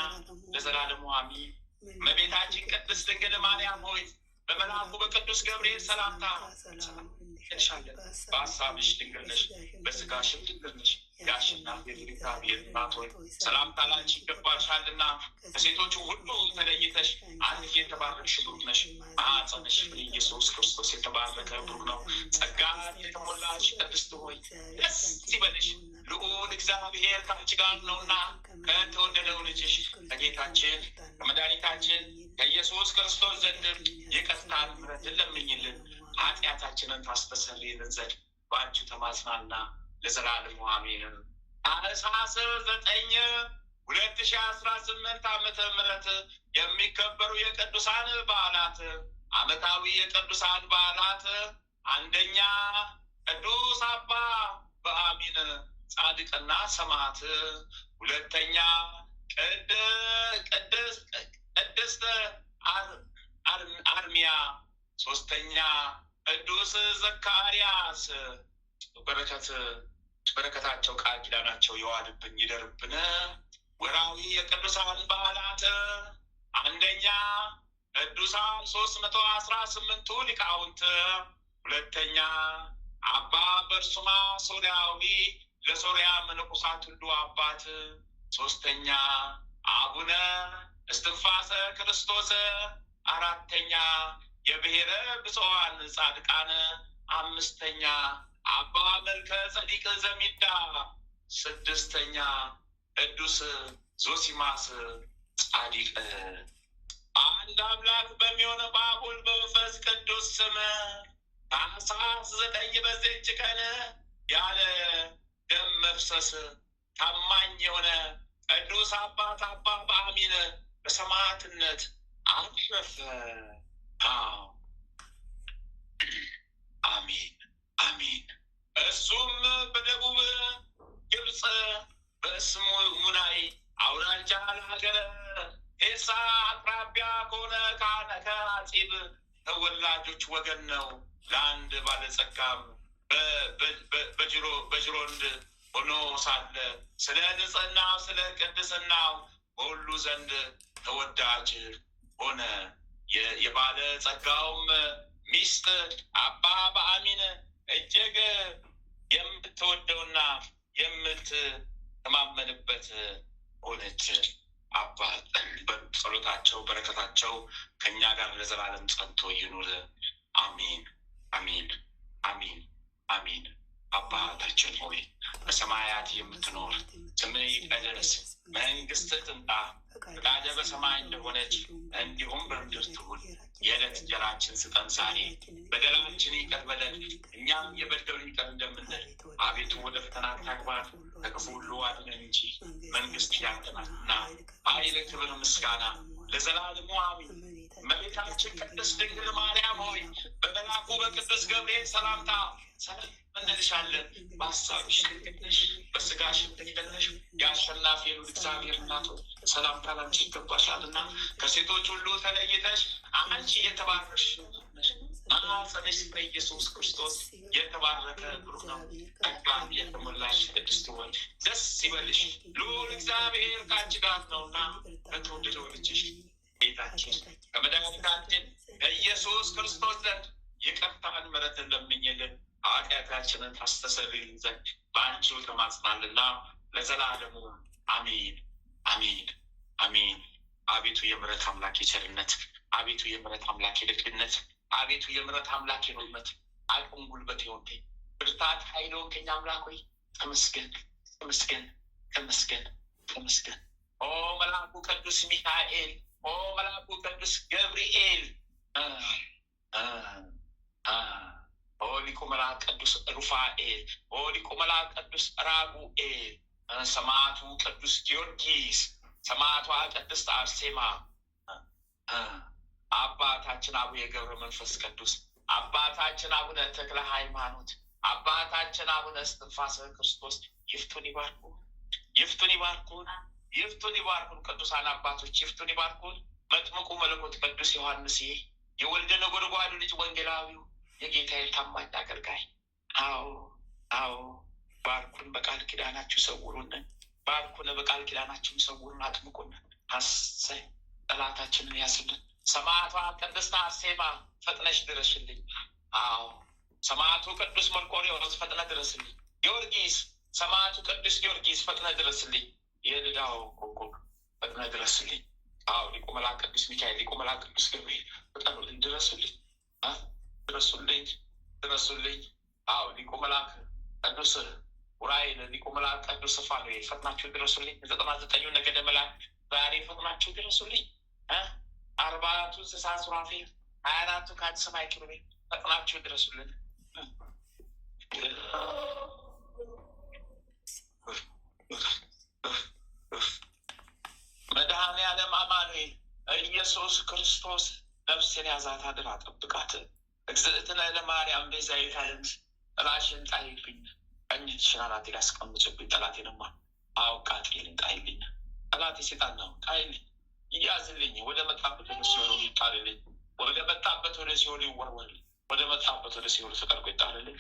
ለዘላለሙ አሜን። እመቤታችን ቅድስት ድንግል ማርያም ሆይ በመልአኩ በቅዱስ ገብርኤል ሰላምታ እንሻለን። በሀሳብሽ ድንግል ነሽ፣ በስጋሽም ድንግል ነሽ። የአሸናፊ የእግዚአብሔር እናት ሆይ ሰላምታ ላንቺ ይገባሻልና ከሴቶቹ ሁሉ ተለይተሽ አንቺ የተባረክሽ ብሩክ ነሽ። ማኅፀንሽ ፍሬ ኢየሱስ ክርስቶስ የተባረከ ብሩክ ነው። ጸጋን የተሞላሽ ቅድስት ሆይ ደስ ይበልሽ፣ ልዑል እግዚአብሔር ከአንቺ ጋር ነውና ከተወደደው ልጅሽ ከጌታችን ከመድኃኒታችን ከኢየሱስ ክርስቶስ ዘንድ ይቅርታን ምሕረትን ለምኝልን ኃጢአታችንን ታስተሰርይልን ዘንድ በአንቺ ተማጽናና ለዘላለሙ አሜን። ታኅሳስ 9 2018 ዓመተ ምህረት የሚከበሩ የቅዱሳን በዓላት። ዓመታዊ የቅዱሳን በዓላት፣ አንደኛ ቅዱስ አባ በአሚን ጻድቅና ሰማዕት፣ ሁለተኛ ቅድስት አርሚያ፣ ሶስተኛ ቅዱስ ዘካርያስ። በረከታቸው ቃል ኪዳናቸው የዋልብን ይደርብን። ወርሃዊ የቅዱሳን በዓላት፣ አንደኛ ቅዱሳን 318ቱ ሊቃውንት፣ ሁለተኛ አባ በርሱማ ሶርያዊ ለሶርያ መነኮሳት ሁሉ አባት፣ ሶስተኛ አቡነ እስትንፋሰ ክርስቶስ፣ አራተኛ የብሔረ ብፁዓን ጻድቃን፣ አምስተኛ አባ መልከ ጸዲቅ ዘሚዳ፣ ስድስተኛ ቅዱስ ዞሲማስ ጻዲቅ። አንድ አምላክ በሚሆን በአብ ወልድ በመንፈስ ቅዱስ ስም ታኅሳስ 9 በዚህች ቀን ያለ ደም መፍሰስ ታማኝ የሆነ ቅዱስ አባት አባ በአሚን በሰማዕትነት አረፈ። አሜን አሜን። እሱም በደቡብ ግብፅ በስሙ ሙናይ አውራጃ ለሀገረ ሄሳ አቅራቢያ ከሆነ ከአጼብ ተወላጆች ወገን ነው። ለአንድ ባለጸጋም በጅሮንድ ሆኖ ሳለ ስለ ንጽሕናው ስለ ቅድስናው በሁሉ ዘንድ ተወዳጅ ሆነ። የባለጸጋውም ሚስት አባ በአሚን እጅግ የምትወደውና የምትተማመንበት ሆነች። አባት ጸሎታቸው በረከታቸው ከእኛ ጋር ለዘላለም ጸንቶ ይኑር። አሜን አሜን አሜን አሜን። አባታችን ሆይ በሰማያት የምትኖር ስምህ ይቀደስ፣ መንግስትህ ትምጣ፣ ፈቃድህ በሰማይ እንደሆነች እንዲሁም በምድር ትሁን። የዕለት እንጀራችንን ስጠን ዛሬ፣ በደላችን ይቅር በለን እኛም የበደሉንን ይቅር እንደምንል፣ አቤቱ ወደ ፈተና አታግባን ከክፉ ሁሉ አድነን እንጂ መንግስት ያንተ ናትና ኃይል፣ ክብር፣ ምስጋና ለዘላለሙ አሜን። እመቤታችን ቅድስት ድንግል ማርያም ሆይ በመልአኩ በቅዱስ ገብርኤል ሰላምታ ሰላም እንልሻለን። በሀሳብሽ ድንግል ነሽ፣ በስጋሽ ድንግል ነሽ። የአሸናፊ ልዑል እግዚአብሔር እናት ሆይ ሰላምታ ላንቺ ይገባሻልና ከሴቶች ሁሉ ተለይተሽ አንቺ የተባረክሽ ነሽ። ማኅፀንሽ ፍሬ ኢየሱስ ክርስቶስ የተባረከ ብሩክ ነው። ጸጋን የተሞላሽ ቅድስት ሆይ ደስ ይበልሽ፣ ልዑል እግዚአብሔር ከአንቺ ጋር ነውና በተወደደው ልጅሽ ጌታችን ከመድኃኒታችን ከኢየሱስ ክርስቶስ ዘንድ ይቅርታን ምሕረትን ለምኝልን ኃጢአታችንን ታስተሰርይልን ዘንድ በአንቺው ተማጽናልና ለዘላለሙ አሜን አሜን አሜን። አቤቱ የምሕረት አምላክ የቸርነት፣ አቤቱ የምሕረት አምላክ የደግነት፣ አቤቱ የምሕረት አምላክ የኖርነት አቅም ጉልበት የሆንከኝ ብርታት ኃይል የሆንከኝ አምላክ ሆይ ተመስገን ተመስገን ተመስገን ተመስገን። ኦ መልአኩ ቅዱስ ሚካኤል፣ ኦ መልአኩ ቅዱስ ገብርኤል፣ ኦ ሊቁ መልአክ ቅዱስ ሩፋኤል፣ ኦ ሊቁ መልአክ ቅዱስ ራጉኤል፣ ሰማዕቱ ቅዱስ ጊዮርጊስ፣ ሰማዕቷ ቅድስት አርሴማ፣ አባታችን አቡነ ገብረ መንፈስ ቅዱስ፣ አባታችን አቡነ ተክለ ሃይማኖት፣ አባታችን አቡነ እስትንፋሰ ክርስቶስ ይፍቱን ይባርኩን፣ ይፍቱን ይባርኩን፣ ይፍቱን ይባርኩን። ቅዱሳን አባቶች ይፍቱን ይባርኩን። መጥምቁ መለኮት ቅዱስ ዮሐንስ የወልደ ነጎድጓዱ ልጅ ወንጌላዊው የጌታዬ ታማኝ አገልጋይ፣ አዎ አዎ፣ ባርኩን፣ በቃል ኪዳናችሁ ሰውሩን፣ ባርኩን፣ በቃል ኪዳናችሁ ሰውሩን፣ አጥምቁን፣ አሰይ ጠላታችንን ያስልን። ሰማዕቷ ቅድስት አርሴማ ፈጥነሽ ድረሽልኝ። አዎ ሰማዕቱ ቅዱስ መርቆሬዎስ ፈጥነ ድረስልኝ። ጊዮርጊስ፣ ሰማዕቱ ቅዱስ ጊዮርጊስ ፈጥነ ድረስልኝ። የልዳው ኮከብ ፈጥነ ድረስልኝ። አዎ ሊቁ መልአክ ቅዱስ ሚካኤል፣ ሊቁ መልአክ ቅዱስ ገብርኤል ፈጥነውልኝ ድረሱልኝ፣ ድረሱልኝ፣ ድረሱልኝ። አዎ ሊቁ መልአክ ቅዱስ ዑራኤል፣ ሊቁ መልአክ ቅዱስ ፋኑኤል ፈጥናችሁ ድረሱልኝ። 99 ነገደ መላእክት ዛሬ ፈጥናችሁ ድረሱልኝ። 40 እንስሳ ሱራፌል፣ 24 ከአንድ ሰማይ ኪሩቤል ፈጥናችሁ ድረሱልን። መድኃኔ ዓለም አማኑኤል ኢየሱስ ክርስቶስ ነፍሴን ያዛት አድራ ጠብቃት። እግዝእትነ ለማርያም ቤዛዊተ ዓለም ጥላሽን ጣይልኝ፣ ቀኝሽን አናቴ ላይ አስቀምጪብኝ። ጠላቴንማ አውቃጤልን ጣይልኝ። ጠላቴ ሴጣን ነው፣ ጣይልኝ፣ ይያዝልኝ። ወደ መጣበት ወደ ሲኦል ይጣልልኝ። ወደ መጣበት ወደ ሲኦል ይወርወርልኝ። ወደ መጣበት ወደ ሲኦል ተጠርጎ ይጣልልኝ።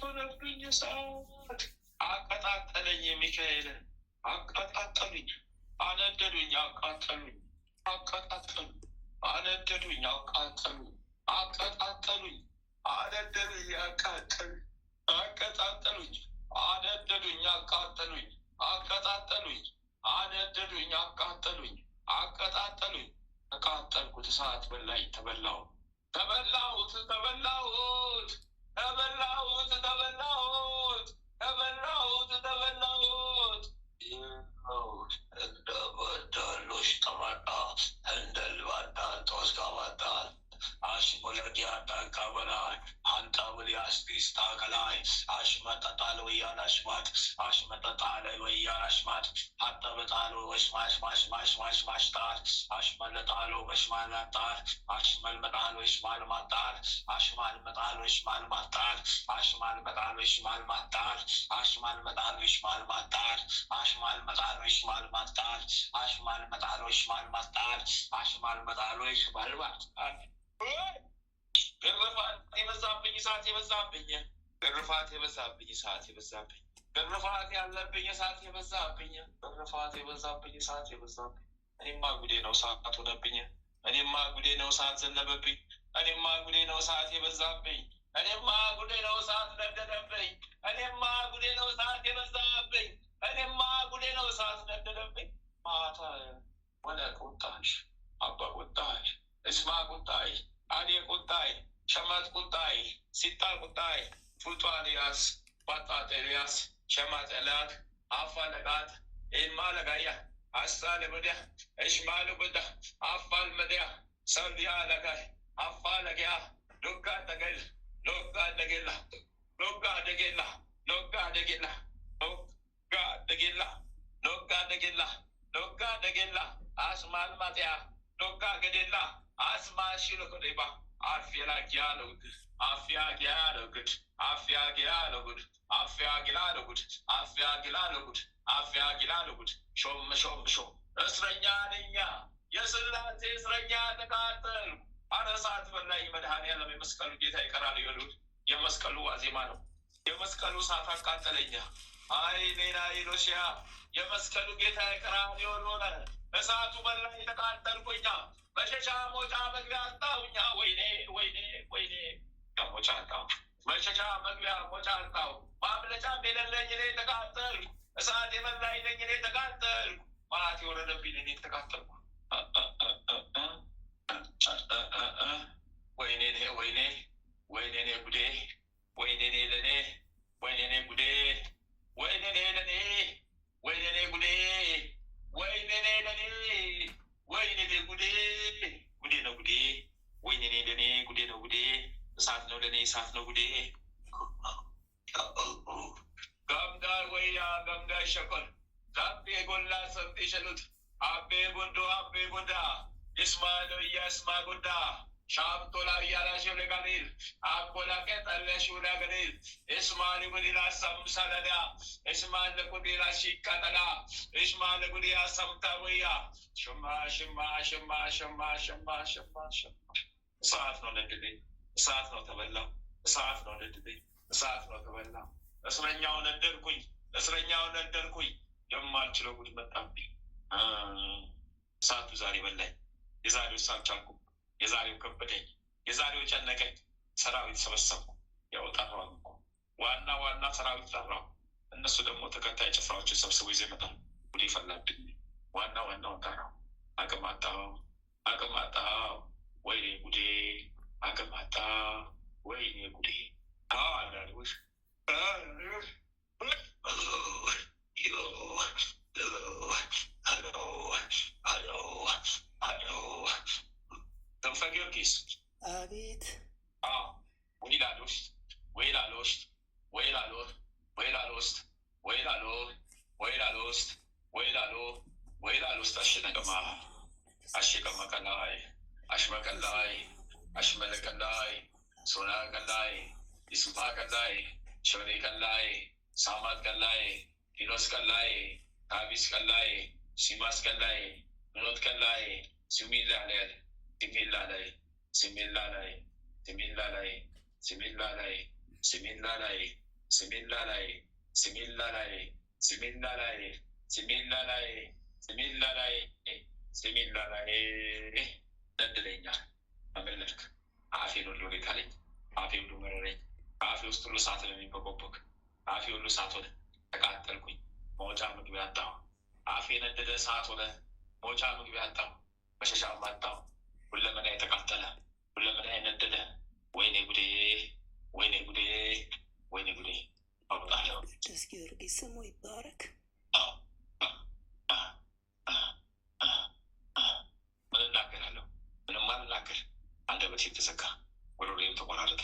ሆነብኝ እሳት አቀጣጠለኝ ሚካኤል አቀጣጠሉኝ አነደዱኝ አቃጠሉኝ አቀጣጠሉኝ አነደዱኝ አቃጠሉኝ አቀጣጠሉኝ አነደዱኝ አቃጠሉኝ አቀጣጠሉኝ አነደዱኝ አቃጠሉኝ አቀጣጠሉኝ አነደዱኝ አቃጠሉኝ አቀጣጠሉኝ ተቃጠልኩት እሳት በላኝ ተበላሁ ተበላሁት ተበላሁት ተበላሁት ተበላሁት ተበላሁት ተበላሁት እንደ በዳሎች ተማጣ እንደ ልባዳ ተወስካማጣ አሽሞለዲያ ታካበላይ አንተ ብሊያስቲስ ታከላይ አሽመጠጣል ወያን አሽማት አሽመጠጣል ወያን አሽማት አጠበጣሉ ወሽማሽ ማሽ ማሽ ማሽ ማሽታል አሽመለጣሉ ወሽማላጣል አሽመል መጣሉ ወሽማል ማጣል አሽማል መጣሉ ወሽማል ማጣል አሽማል መጣሉ ወሽማል ማጣል አሽማል መጣሉ ወሽማል ማጣል አሽማል መጣሉ ወሽማል ማጣል አሽማል መጣሉ ወሽማል ማጣል አሽማል መጣሉ ወሽማል ማጣል ግርፋት የበዛብኝ እሳት የበዛብኝ ግርፋት የበዛብኝ እሳት የበዛብኝ ግርፋት ያለብኝ እሳት የበዛብኝ ግርፋት የበዛብኝ እሳት የበዛብኝ እኔማ ጉዴ ነው እሳት ሆነብኝ እኔማ ጉዴ ነው እሳት ዘነበብኝ እኔማ ጉዴ ነው እሳት የበዛብኝ እኔማ ጉዴ ነው እሳት ነደደብኝ እኔማ ጉዴ ነው እሳት የበዛብኝ እኔማ ጉዴ ነው እሳት ነደደብኝ ማታ ወለ ቁጣሽ አባ ቁጣሽ እስማ ቁጣይ አዴ ቁጣይ ሸማት ቁጣይ ሲጣል ቁጣይ ፉጧልያስ ጳጣጤልያስ ሸማጠላት አፋለቃት ኤልማለጋያ አሳለበዳ እሽማልበዳ አፋልመዳ ሰልያ ለጋይ አፋለጊያ ሎጋ ደገል ሎጋ ደጌላ ሎጋ ደጌላ ሎጋ ደጌላ ሎጋ ደጌላ ሎጋ ደጌላ ሎጋ ደጌላ አስማል ማጥያ ሎጋ ገዴላ አስማሽ ለቆዴባ አፍያላ ጊያለውግ አፍያ ጊያለውግ አፍያ ጊያለውግ አፍያ ጊያለውግ አፍያ ጊያለውግ አፍያ ጊያለውግ ሾም ሾም ሾም እስረኛ ነኛ የስላሴ እስረኛ ተቃጠል አረሳት በላይ መድኃኔዓለም የመስቀሉ ጌታ ይቀራል ይሉት የመስቀሉ ዋዜማ ነው የመስቀሉ እሳት አቃጠለኛ አይ ሌላ ኢሎሺያ የመስቀሉ ጌታ ይቀራል ይሆነ እሳቱ በላይ ተቃጠልኩኛ መሸሻ ሞጫ መግቢያ አጣሁኛ ወይኔ ወይኔ ወይኔ ሞጫ አጣሁ መሸሻ መግቢያ ሞጫ አጣሁ ማምለጫ የሌለኝ እኔ ተቃጠልኩ እሳት የበላኝ ነኝ እኔ ተቃጠልኩ ማት የወረደብኝ እኔ ተቃጠልኩ ወይኔ ወይኔ ወይኔ ጉዴ ወይኔ ለኔ ወይኔ ጉዴ ወይኔ ለኔ ወይኔ ጉዴ ወይኔ ለኔ ወይኔ ጉዴ ጉዴ ነው ጉዴ ወይኔ ለኔ ጉዴ ነው ጉዴ እሳት ነው ለኔ እሳት ነው ጉዴ ገምጋር ወያ ገምጋር ሸቆል ዛቤ ጎላ ሰብጤ ሸሉት አቤ ጎንዶ አቤ ጎንዳ ይስማሎ ያስማ ጎንዳ ሻምቶላ ያላሽው ለጋሊል አቆላ ከጠለሽው ለጋሊል እስማኒ ጉዲላ ሰምሳለዳ እስማን ለጉዲላ ሲካተላ እስማን ለጉዲያ ሰምታወያ ሽማ ሽማ ሽማ ሽማ ሽማ ሽማ ሽማ እሳት ነው ነድልኝ እሳት ነው ተበላው እሳት ነው ነድልኝ እሳት ነው ተበላው እስረኛው ነደርኩኝ የማልችለው ጉድ መጣብኝ እሳቱ ዛሬ በላኝ የዛሬው እሳት ቻልኩ የዛሬው ከበደኝ የዛሬው ጨነቀኝ ሰራዊት ሰበሰብኩ ያወጣው ዋና ሰራዊት ጠራው እነሱ ደግሞ ተከታይ ጭፍራዎችን ሰብስበው ይዘው ይመጣሉ ጉዴ ፈላብኝ ዋናው ጠራው አቀማጣው ወይኔ ጉዴ አቀማጣው ወይኔ ጉዴ አላልኩሽ ተንፈጊዮርጊስ አቤት ወይላሎስት አሽቀመቀላይ አሽመቀላይ አሽመለቀላይ ሶናቀላይ ይስማቀላይ ሾኔቀላይ ሳማትቀላይ ዲኖስቀላይ ታቢስቀላይ ሲማስቀላይ ኖትቀላይ ሲሚላላይ ሲሚላላይ ስሚላ ላይ ስሚላ ላይ ስሚላ ላይ ስሚላ ላይ ስሚላ ላይ ስሚላ ላይ ነድለኛል። አመለክ አፌን ሁሉ ሬታለኝ አፌ ሁሉ መረረኝ። አፌ ውስጥ ሁሉ እሳት ነው የሚንቦቆቦቅ። አፌ ሁሉ እሳት ሆነ። ተቃጠልኩኝ። መውጫ መግቢያ አጣሁ። አፌ ነደደ፣ እሳት ሆነ። መውጫ መግቢያ አጣሁ። መሸሻም አጣሁ። ሁለመና የተቃጠለ፣ ሁለመና የነደደ። ወይኔ ጉዴ፣ ወይኔ ጉዴ፣ ወይኔ ጉዴ። አውጣለሁ። ቅዱስ ጊዮርጊስ ስሙ ይባረክ። ምን እናገራለሁ? ምንም አልናገር። አንደበቴ ተዘጋ፣ ጉሮሮዬም ተቆራረጠ።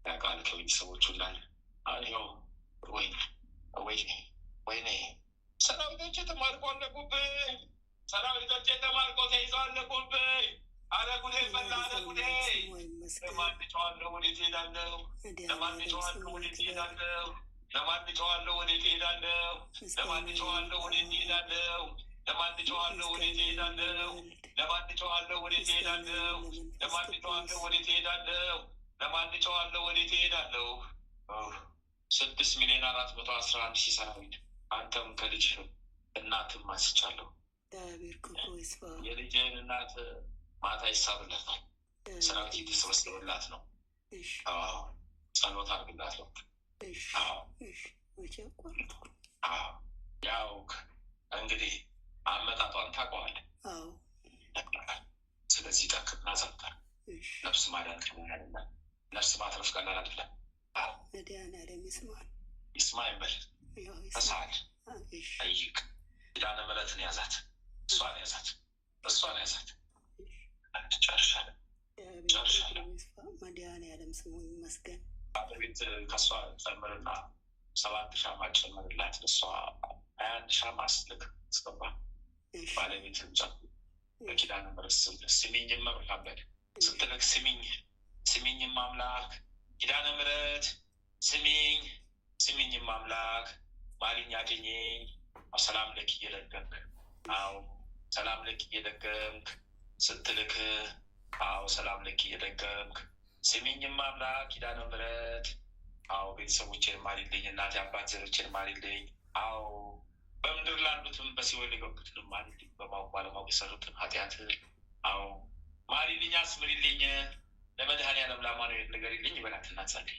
ያቃል ከቤተሰቦቹ እንዳለ አሁን ይኸው ወይኔ ሰራዊቶች ተማርኮ አለቁብኝ። ሰራዊቶች ተማርኮ ተይዘው አለቁብኝ። አረ ጉዴ ፈላ፣ አረ ጉዴ። ለማን ጨዋለሁ? ወዴት ሄዳለሁ? ለማን ጨዋለሁ? ወዴት ሄዳለሁ? ለማን ጨዋለሁ? ወዴት ሄዳለሁ? ለማን ጨዋለሁ? ወዴት ሄዳለሁ? ለማን ጨዋለሁ? ወዴት ሄዳለሁ? ለማን ጨዋለሁ? ወዴት ሄዳለሁ? ለማን ጨዋለሁ? ወዴት ሄዳለሁ? ለማን ጨዋለሁ? ወዴት ሄዳለሁ? 6,411,000 ሰራዊት። አንተም ከልጅ እናትም አንስቻለሁ። የልጅህን እናት ማታ ይሳብለታል። ሰራዊት የተሰበሰበላት ነው። ጸሎት አድርግላት ነው። ያው እንግዲህ አመጣጧን ታውቀዋለህ። ስለዚህ ጠንክርና ዘምተህ ነፍስ ማዳን ቀላል፣ ነፍስ ማትረፍ ቀላል አይደለም። መድኃኒዓለም ይስማ ይበል። ተሳል ጠይቅ። ኪዳነ ምሕረትን ያዛት፣ እሷን ያዛት፣ እሷን ያዛት። ጨርሻለሁ። መድኃኒዓለም ስሙ ይመስገን። ቤት ከእሷ ጨምርና 7 ሻማ ጨምርላት። እሷ 21 ሻማ ስትልክ አስገባ። ባለቤትም በኪዳነ ምሕረት ስሚኝም መብርሃን ስትልክ ስሚኝም አምላክ ኪዳነ ምሕረት ስሚኝ፣ ስሚኝም አምላክ ማሪኝ፣ አገኘኝ። ሰላም ለክ እየደገምክ ሰላም ለክ እየደገምክ ስትልክ ሰላም ለክ እየደገምክ ስሚኝም አምላክ ኪዳነ ምሕረት ቤተሰቦችን ማሪልኝ፣ እናቴ አባት ዘሮችን ማሪልኝ። በምድር ላሉትም በሲኦል የገቡትንም ማሪልኝ፣ በማወቅ ባለማወቅ የሰሩትን ኃጢአት ማሪልኝ፣ አስምሪልኝ። ለመድኃኒዓለም ለአማኑኤል ንገሪልኝ ይበላት እናጸልይ።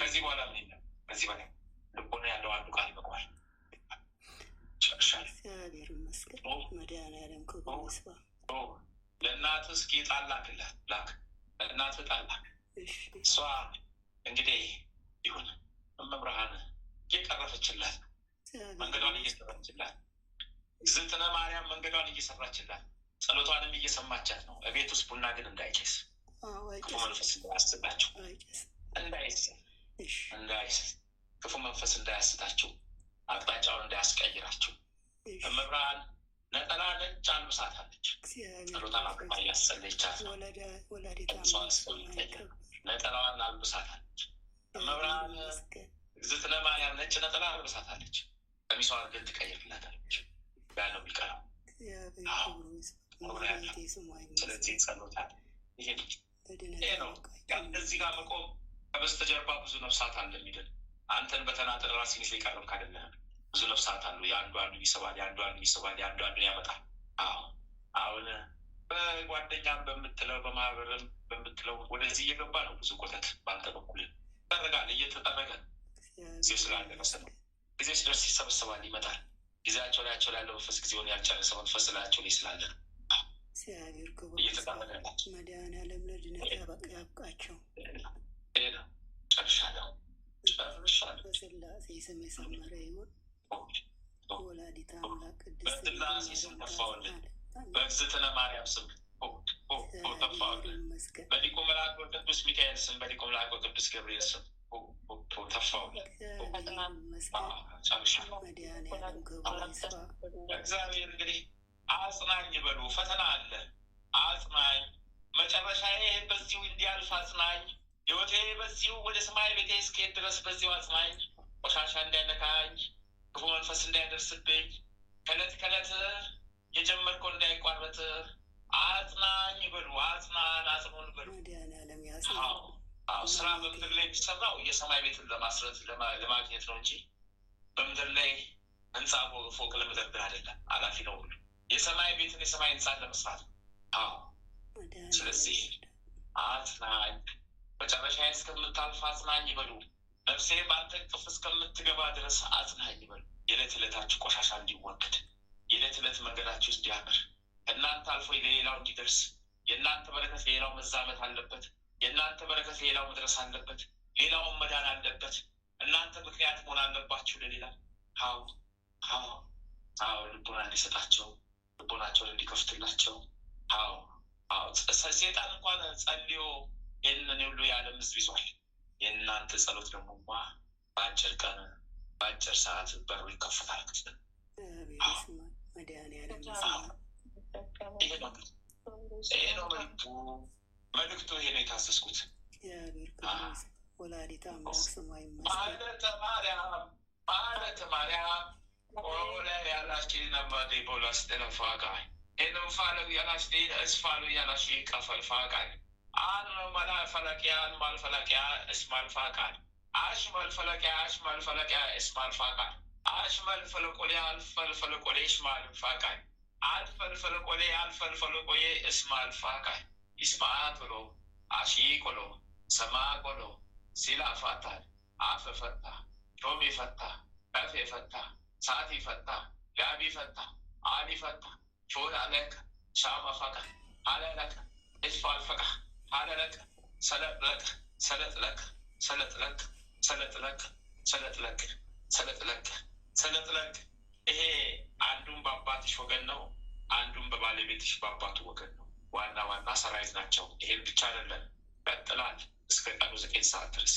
ከዚህ በኋላ ምን የለም። ከዚህ በላይ ልቦና ያለው አንዱ ቃል ይበቃዋል። እግዚአብሔር ይመስገን። መድኃኒዓለም ክብር ይስፋ። ለእናት እስኪ ጣል ላክላት፣ ላክ ለእናት ጣል ላክ። እሷ እንግዲህ ይሁን መብርሃን እየቀረፈችላት፣ መንገዷን እየሰራችላት፣ እግዝእትነ ማርያም መንገዷን እየሰራችላት፣ ጸሎቷንም እየሰማቻት ነው። እቤት ውስጥ ቡና ግን እንዳይጨስ፣ ክፉ መንፈስ እንዳያስታቸው፣ እንዳይስ ክፉ መንፈስ እንዳያስታቸው፣ አቅጣጫውን እንዳያስቀይራቸው። መብርሃን ነጠላ ነጭ አልብሳታለች። ጸሎታን አቅማ እያሰለቻት ነው። ነጠላዋን አልብሳታለች። መብርሃን እግዝእትነ ማርያም ነጭ ነጠላ አልብሳታለች። ቀሚሷን ግን ትቀይርላታለች። ያለው የሚቀረው ስለዚህ ጸሎታል ይሄ ነው። እዚህ ጋር መቆም ከበስተጀርባ ብዙ ነፍሳት አለ የሚድን አንተን በተናጠል ራስን የቀረብክ አይደለህም። ብዙ ነፍሳት አሉ። የአንዱ አንዱን ይስባል፣ የአንዱ አንዱን ይስባል፣ የአንዱ አንዱን ያመጣል። አሁን በጓደኛም በምትለው በማህበርም በምትለው ወደዚህ እየገባ ነው። ብዙ ቆተት በአንተ በኩል ይጠረጋል፣ እየተጠረገ ጊዜው ስላለቀሰ ነው። ጊዜው ሲደርስ ይሰበሰባል፣ ይመጣል። ጊዜያቸው ላያቸው ላለው መንፈስ ጊዜውን ያልጨረሰ መንፈስ ላያቸው ላይ ስላለ ነው እየተጠረገላቸው። መድኃኒዓለም ለድነት ያብቃቸው። ጨርሻለሁ። በስላሴ ስም የሰመረ ይሁን። ወላዲተ አምላክ ቅድስት በስላሴ ስም ተፋውልን፣ በእግዝእትነ ማርያም ስም ተፋውልን፣ በሊቁ መልአክ ቅዱስ ሚካኤል ስም፣ በሊቁ መልአክ ቅዱስ ገብርኤል ስም ተፋውልን። መድኃኒዓለም ክብር ይስፋ። እግዚአብሔር እንግዲህ አጽናኝ በሉ። ፈተና አለ፣ አጽናኝ። መጨረሻዬ በዚሁ እንዲያልፍ አጽናኝ። ሕይወቴ በዚሁ ወደ ሰማይ ቤቴ እስክሄድ ድረስ በዚሁ አጽናኝ። ቆሻሻ እንዳይነካኝ፣ ክፉ መንፈስ እንዳይደርስብኝ፣ ከዕለት ከዕለት የጀመርከው እንዳይቋረጥ አጽናኝ በሉ። አጽናን አጽኑን በሉ። መድኃኒዓለም ስራ በምድር ላይ የሚሰራው የሰማይ ቤትን ለማግኘት ነው እንጂ በምድር ላይ ህንፃ ፎቅ ለመደርደር አይደለም። ኃላፊ ነው ሁሉ የሰማይ ቤትን የሰማይ ህንፃን ለመስራት ነው። ስለዚህ አጽናኝ፣ መጨረሻ እስከምታልፍ አጽናኝ ይበሉ። ነፍሴ በአንተ እቅፍ እስከምትገባ ድረስ አጽናኝ ይበሉ። የዕለት ዕለታችሁ ቆሻሻ እንዲወገድ፣ የዕለት ዕለት መንገዳችሁ እንዲያምር፣ እናንተ አልፎ ለሌላው እንዲደርስ፣ የእናንተ በረከት ሌላው መዛመት አለበት። የእናንተ በረከት ሌላው መድረስ አለበት። ሌላውን መዳን አለበት። እናንተ ምክንያት መሆን አለባችሁ ለሌላ። ልቦና እንዲሰጣቸው፣ ልቦናቸውን እንዲከፍትላቸው። ሴጣን እንኳን ጸልዮ ይህንን ሁሉ የዓለም ህዝብ ይዟል። የእናንተ ጸሎት ደግሞ በአጭር ቀን በአጭር ሰዓት በሩ ይከፈታል። ይሄ ነው መልዕክቱ። ይሄ ነው የታዘዝኩት። ወላዲተ አምላክ ስሟ ይመስገን። ማለተ ማርያም ኦለ ያላች ነባዴ ቦላስ ተነፋቃ ኤንፋለው ያላች እስፋሉ ያላች ቀፈልፋቃል አን መላ ፈለቂያን ማልፈለቂያ እስማልፋቃል አሽ መልፈለቂያ አሽ ማልፈለቂያ እስማልፋቃል አሽ መልፈለቆሌ አልፈልፈለቆሌ እስማልፋቃል አልፈልፈለቆሌ አልፈልፈለቆሌ እስማልፋቃል ይስማት ብሎ አሺ ቆሎ ሰማ ቆሎ ሲላ ፋታል አፈ ፈታ ሮሜ ፈታ እፍ ፈታ ሳቲ ፈታ ጋቢ ፈታ አሊ ፈታ ሾላ ለክ ሻማ ፈቃ አለለክ እስፋል ፈቃ አለለክ ሰለጥለክ ሰለጥለክ ሰለጥለክ ሰለጥለክ ሰለጥለክ ሰለጥለክ ሰለጥለክ። ይሄ አንዱን በአባትሽ ወገን ነው፣ አንዱን በባለቤትሽ በአባቱ ወገን ነው። ዋና ሰራዊት ናቸው። ይሄን ብቻ አይደለም፣ ቀጥላል እስከ ቀኑ 9 ሰዓት ድረስ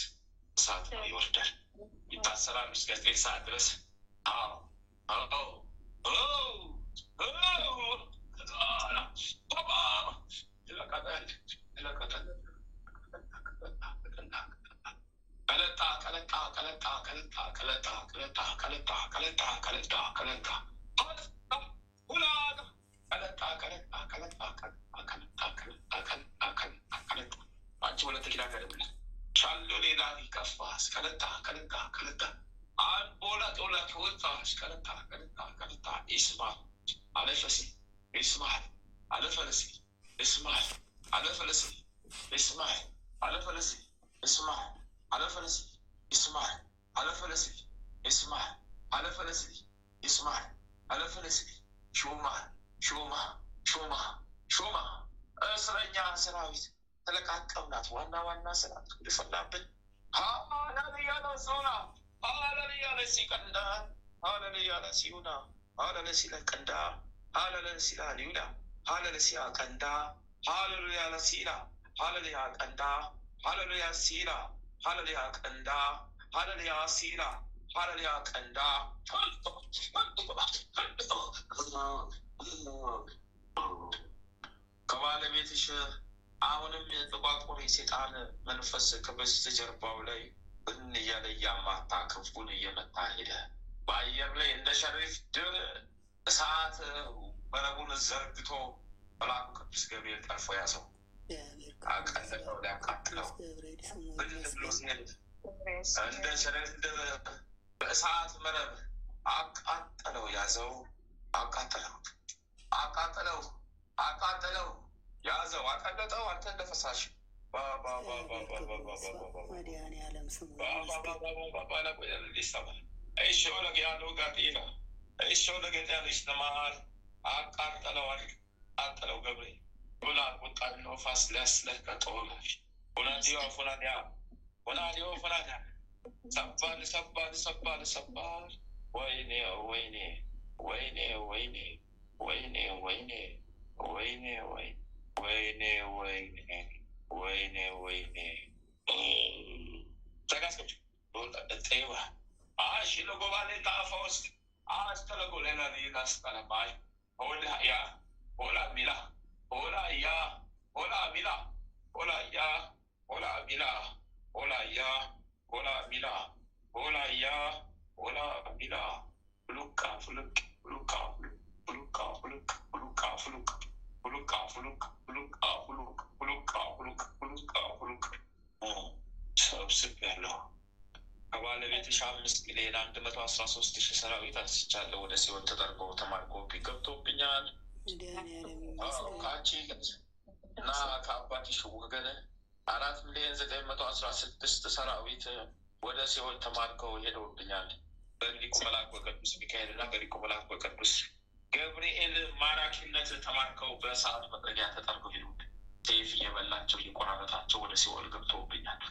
እሳት ነው ይወርዳል። ይታሰራሉ እስከ 9 ሰዓት ድረስ። አንቺ ሁለት ኪዳ ገደብለ ሻሎ ሌላ ይቀፋ እስከለጣ ከለጣ አንቦላ ጦላ ከወጣ እስከለጣ ከለጣ ይስማል አለፈሲ ይስማል አለፈለሲ ይስማል አለፈለሲ ይስማል አለፈለሲ ይስማል አለፈለሲ ይስማል አለፈለሲ ይስማል አለፈለሲ ይስማል አለፈለሲ ሹማ እስረኛ ሰራዊት ተለቃቀምናት። ዋና ሰራዊት ልፈላብን ሃሌሉያ ለሶና ሃሌሉያ ለሲቀንዳ ሃሌሉያ ለሲዩና ሃሌሉያ ለሲቀንዳ ሃሌሉያ ለሲላሊዩላ ሃሌሉያ ለሲቀንዳ ሃሌሉያ ለሲላ ሃሌሉያ ቀንዳ ሃሌሉያ ሲላ ሃሌሉያ ቀንዳ ሃሌሉያ ሲላ ሃሌሉያ ቀንዳ ከባለቤትሽ አሁንም የጥቋቁር የሴጣን መንፈስ ከበስተጀርባው ላይ ብን እያለ እያማታ ክንፉን እየመታ ሄደ። በአየር ላይ እንደ ሸሪፍ ድር እሳት መረቡን ዘርግቶ መልአኩ ቅዱስ ገብርኤል ጠልፎ ያዘው፣ አቀለጠው፣ ሊያቃጥለው ብን ብሎ ሲሄድ እንደ ሸሪፍ ድር በእሳት መረብ አቃጠለው፣ ያዘው፣ አቃጠለው፣ ያዘው፣ አቀለጠው። አንተ እንደፈሳሽ መድኃኒዓለም ስሙ አቃጠለው። ገብሬ ቡላ ቁጣ ፋስ ሊያስለቀጠውላ ሆናዲያ ሰባል ወይኔ ተጋስከች ጤዋ ሽለጎባሌ ታፋ ውስጥ አስተለጎ ሌላ ሊናስጠለባይ ሆላ ሚላ ሉካ 5 ሚሊዮን 113,000 ሰራዊት አንስቻለሁ። ወደ ሲኦል ተጠርጎ ተማርኮ ገብቶብኛል። ከአንቺ እና ከአባትሽ ወገን 4,916,000 ሰራዊት ወደ ሲኦል ተማርከው ሄደውብኛል። በሊቁ መልአክ በቅዱስ ሚካኤል እና በሊቁ መልአክ በቅዱስ ገብርኤል ማራኪነት ተማርከው በሰዓት መጥረጊያ ተጠርገው ሄዱ። ሰይፍ እየበላቸው እየቆራረጣቸው ወደ ሲኦል ገብተውብኛል።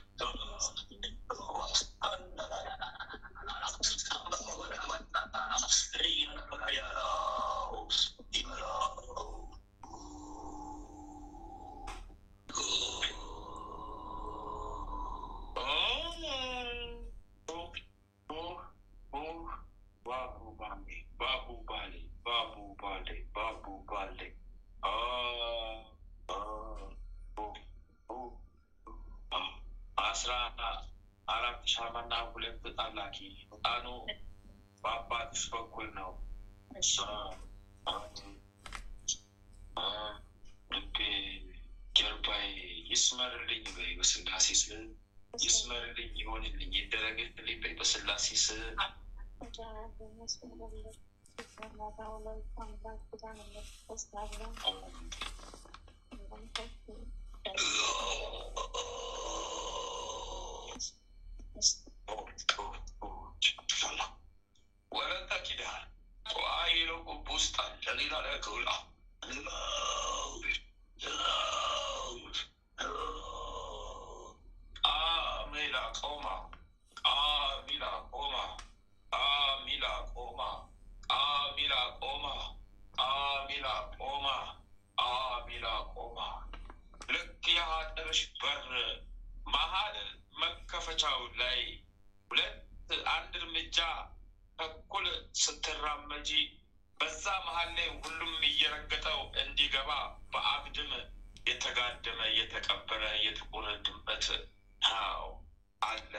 ሻማና 2 ጣላኪ ጣኑ በአባትሽ በኩል ነው። ልቤ ጀርባዬ ይስመርልኝ በይ በስላሴ ስም ይስመርልኝ፣ ይሆንልኝ፣ ይደረግልኝ በይ በስላሴ ስም። ወለተ ኪዳን ዋይሎ ቡስታ ጀሊላ ለኩላ አሚላ ቆማ አሚላ ቆማ አሚላ ቆማ አሚላ ቆማ አሚላ ቆማ አሚላ ቆማ ልክ የሀገርሽ በር መሀል መከፈቻው ላይ 1 እርምጃ ተኩል ስትራመጂ በዛ መሀል ላይ ሁሉም እየረገጠው እንዲገባ በአግድም የተጋደመ የተቀበረ የጥቁር ድመት አለ።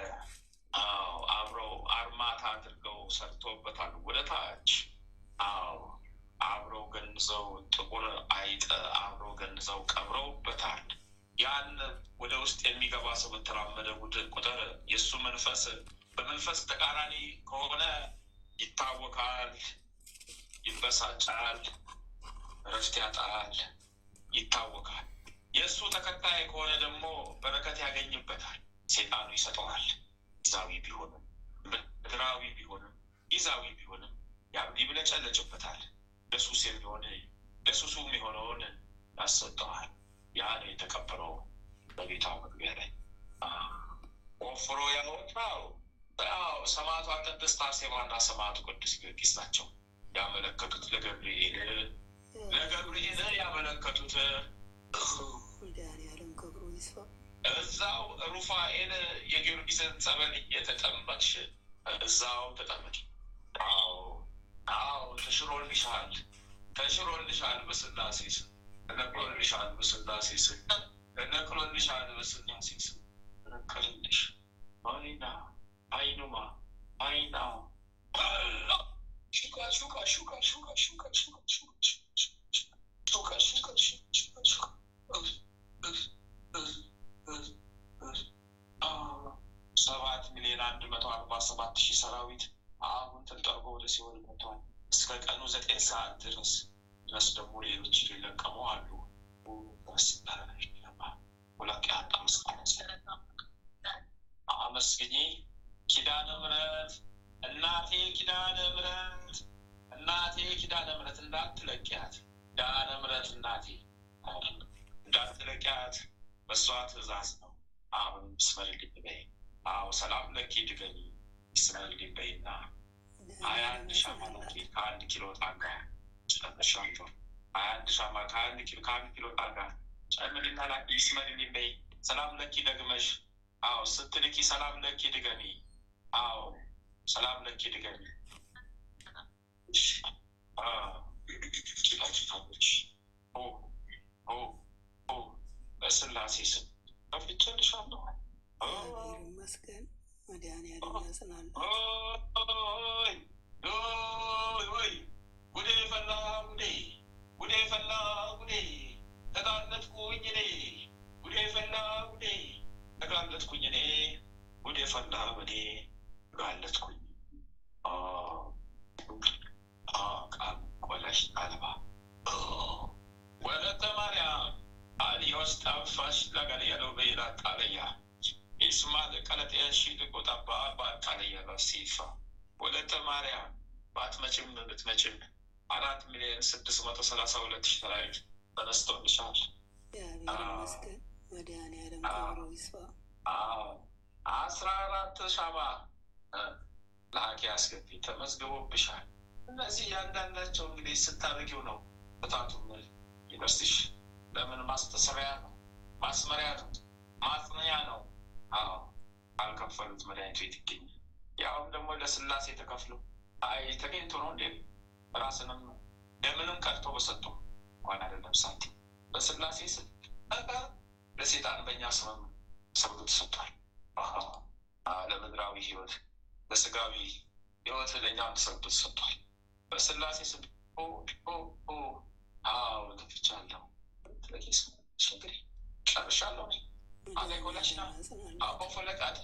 አብረው አርማታ አድርገው ሰርቶበታል። ወደ ታች አብረው ገንዘው ጥቁር አይጥ አብረው ገንዘው ቀብረውበታል። ያን ወደ ውስጥ የሚገባ ሰው በተራመደ ቁጥር የእሱ መንፈስ በመንፈስ ተቃራኒ ከሆነ ይታወካል፣ ይበሳጫል፣ ረፍት ያጣል፣ ይታወካል። የእሱ ተከታይ ከሆነ ደግሞ በረከት ያገኝበታል። ሴጣኑ ይሰጠዋል። ይዛዊ ቢሆንም ምድራዊ ቢሆንም ይዛዊ ቢሆንም ይብለጨለጭበታል። ለሱስ የሚሆነውን ያሰጠዋል። ያ ነው የተቀበረው በቤታው መግቢያ ላይ ወፍሮ ያወጣው። ሰማዕቷ ቅድስት አርሴማና ሰማዕቱ ቅዱስ ጊዮርጊስ ናቸው ያመለከቱት። ለገብርኤል ያመለከቱት እዛው ሩፋኤል የጊዮርጊስን ጸበል እየተጠመቅሽ እዛው ተጠመቂ። ተሽሮልሻል በስላሴ ስም ተነቅሎልሻል በስላሴ ስም ተነቅሎልሻል በስላሴ ስም ተነቀልልሽ። አይና አይኑማ አይና ሹካ ሹካ ሹካ ሹካ ሹካ ሹካ ሹካ ሹካ ሹካ 7,147,000 ሰራዊት አሁን ተጠርጎ ወደ ሲኦል መጥቷል። እስከ ቀኑ 9 ሰዓት ድረስ ደግሞ ሌሎች ሊለቀሙ አሉ። አመስግኚ ኪዳነ ምሕረት እናቴ ኪዳነ ምሕረት እንዳትለቂያት ኪዳነ ምሕረት እናቴ እንዳትለቂያት በሷ ትእዛዝ ነው። አሁን ይስመርልኝ በይ። ሰላም ለኪ ድገሚ ይስመርልኝ በይና 21 ሻማ ከ1 ኪሎ ጣጋ ጨምሻለሁ። 21 ሻማ ከ1 ኪሎ ጣጋ ጨምሪና ላኪ ይስመርልኝ በይ። ሰላም ለኪ ደግመሽ ስትልኪ ሰላም ለኪ ድገሚ። ሰላም ለኪ ድገሚ። በስላሴ ስም ከፍቼልሻለሁ። ይመስገን መድኃኒዓለም ያጽናል። ጉዴ ፈላ ጉዴ ፈላ ጉዴ ተጋለጥኩኝ እኔ ጉዴ ፈላ ጉዴ ተጋለጥኩኝ እኔ ጉዴ ፈላ በኔ ተጋለጥኩ Staffas lagaliano vera talia. Isma the Calatia she the Gotaba, but Talia Sifa. Walleta Maria, but matching with matching. Arat million said to Sumata Salasa let Shrive, but a stone shot. Asra to Shama. Lakiaski, Thomas go Bishan. እነዚህ ያንዳንዳቸው እንግዲህ ስታደርጊው ነው በታቱ ዩኒቨርሲቲ ለምን ማስተሰሪያ ነው ማስመሪያ ነው ማጽነያ ነው። አዎ አልከፈሉት መድኃኒቱ የት ይገኛል? ያውም ደግሞ ለስላሴ ተከፍሎ ተገኝቶ ነው እንዴ? ራስንም ደምንም ቀርቶ በሰጡ እንኳን አይደለም ሳንቲ በስላሴ ስም ለሴጣን በእኛ ስምም ሰብሎ ተሰጥቷል። ለምድራዊ ህይወት ለስጋዊ ህይወት ለእኛም ተሰብቶ ተሰጥቷል። በስላሴ ስም ተፍቻለሁ። ለኪስ ሽግሪ ጨርሻለሁ። አለቆላሽና አቦፈለቃት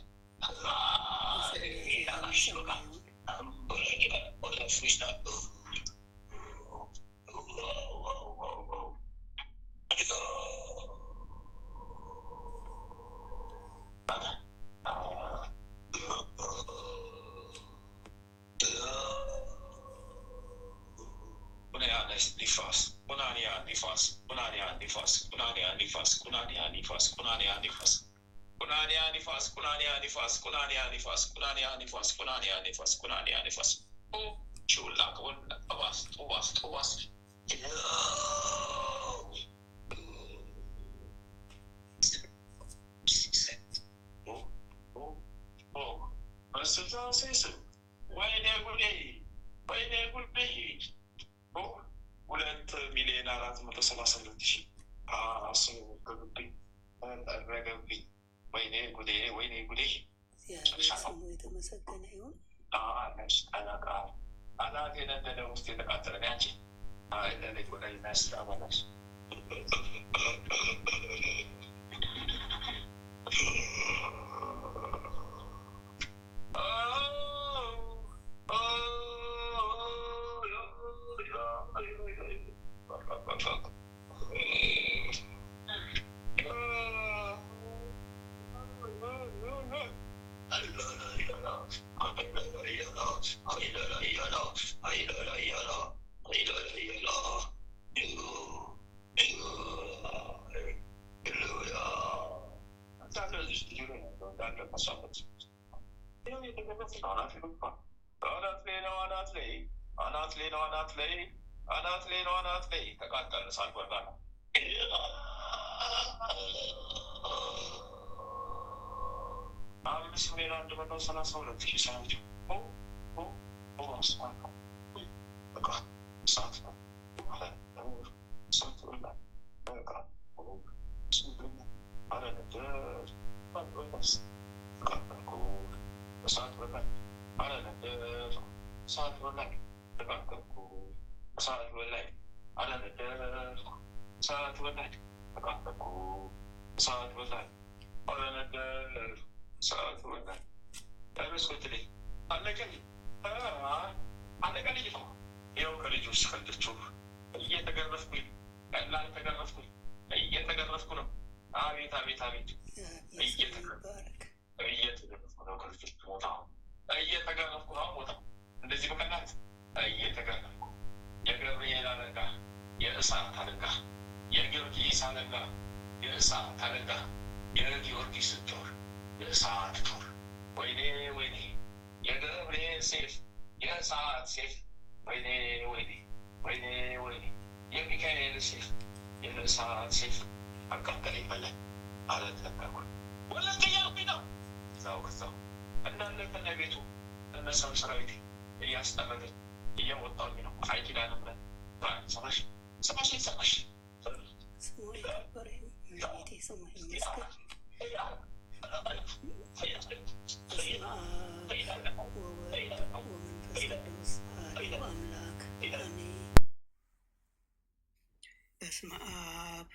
በስመ አብ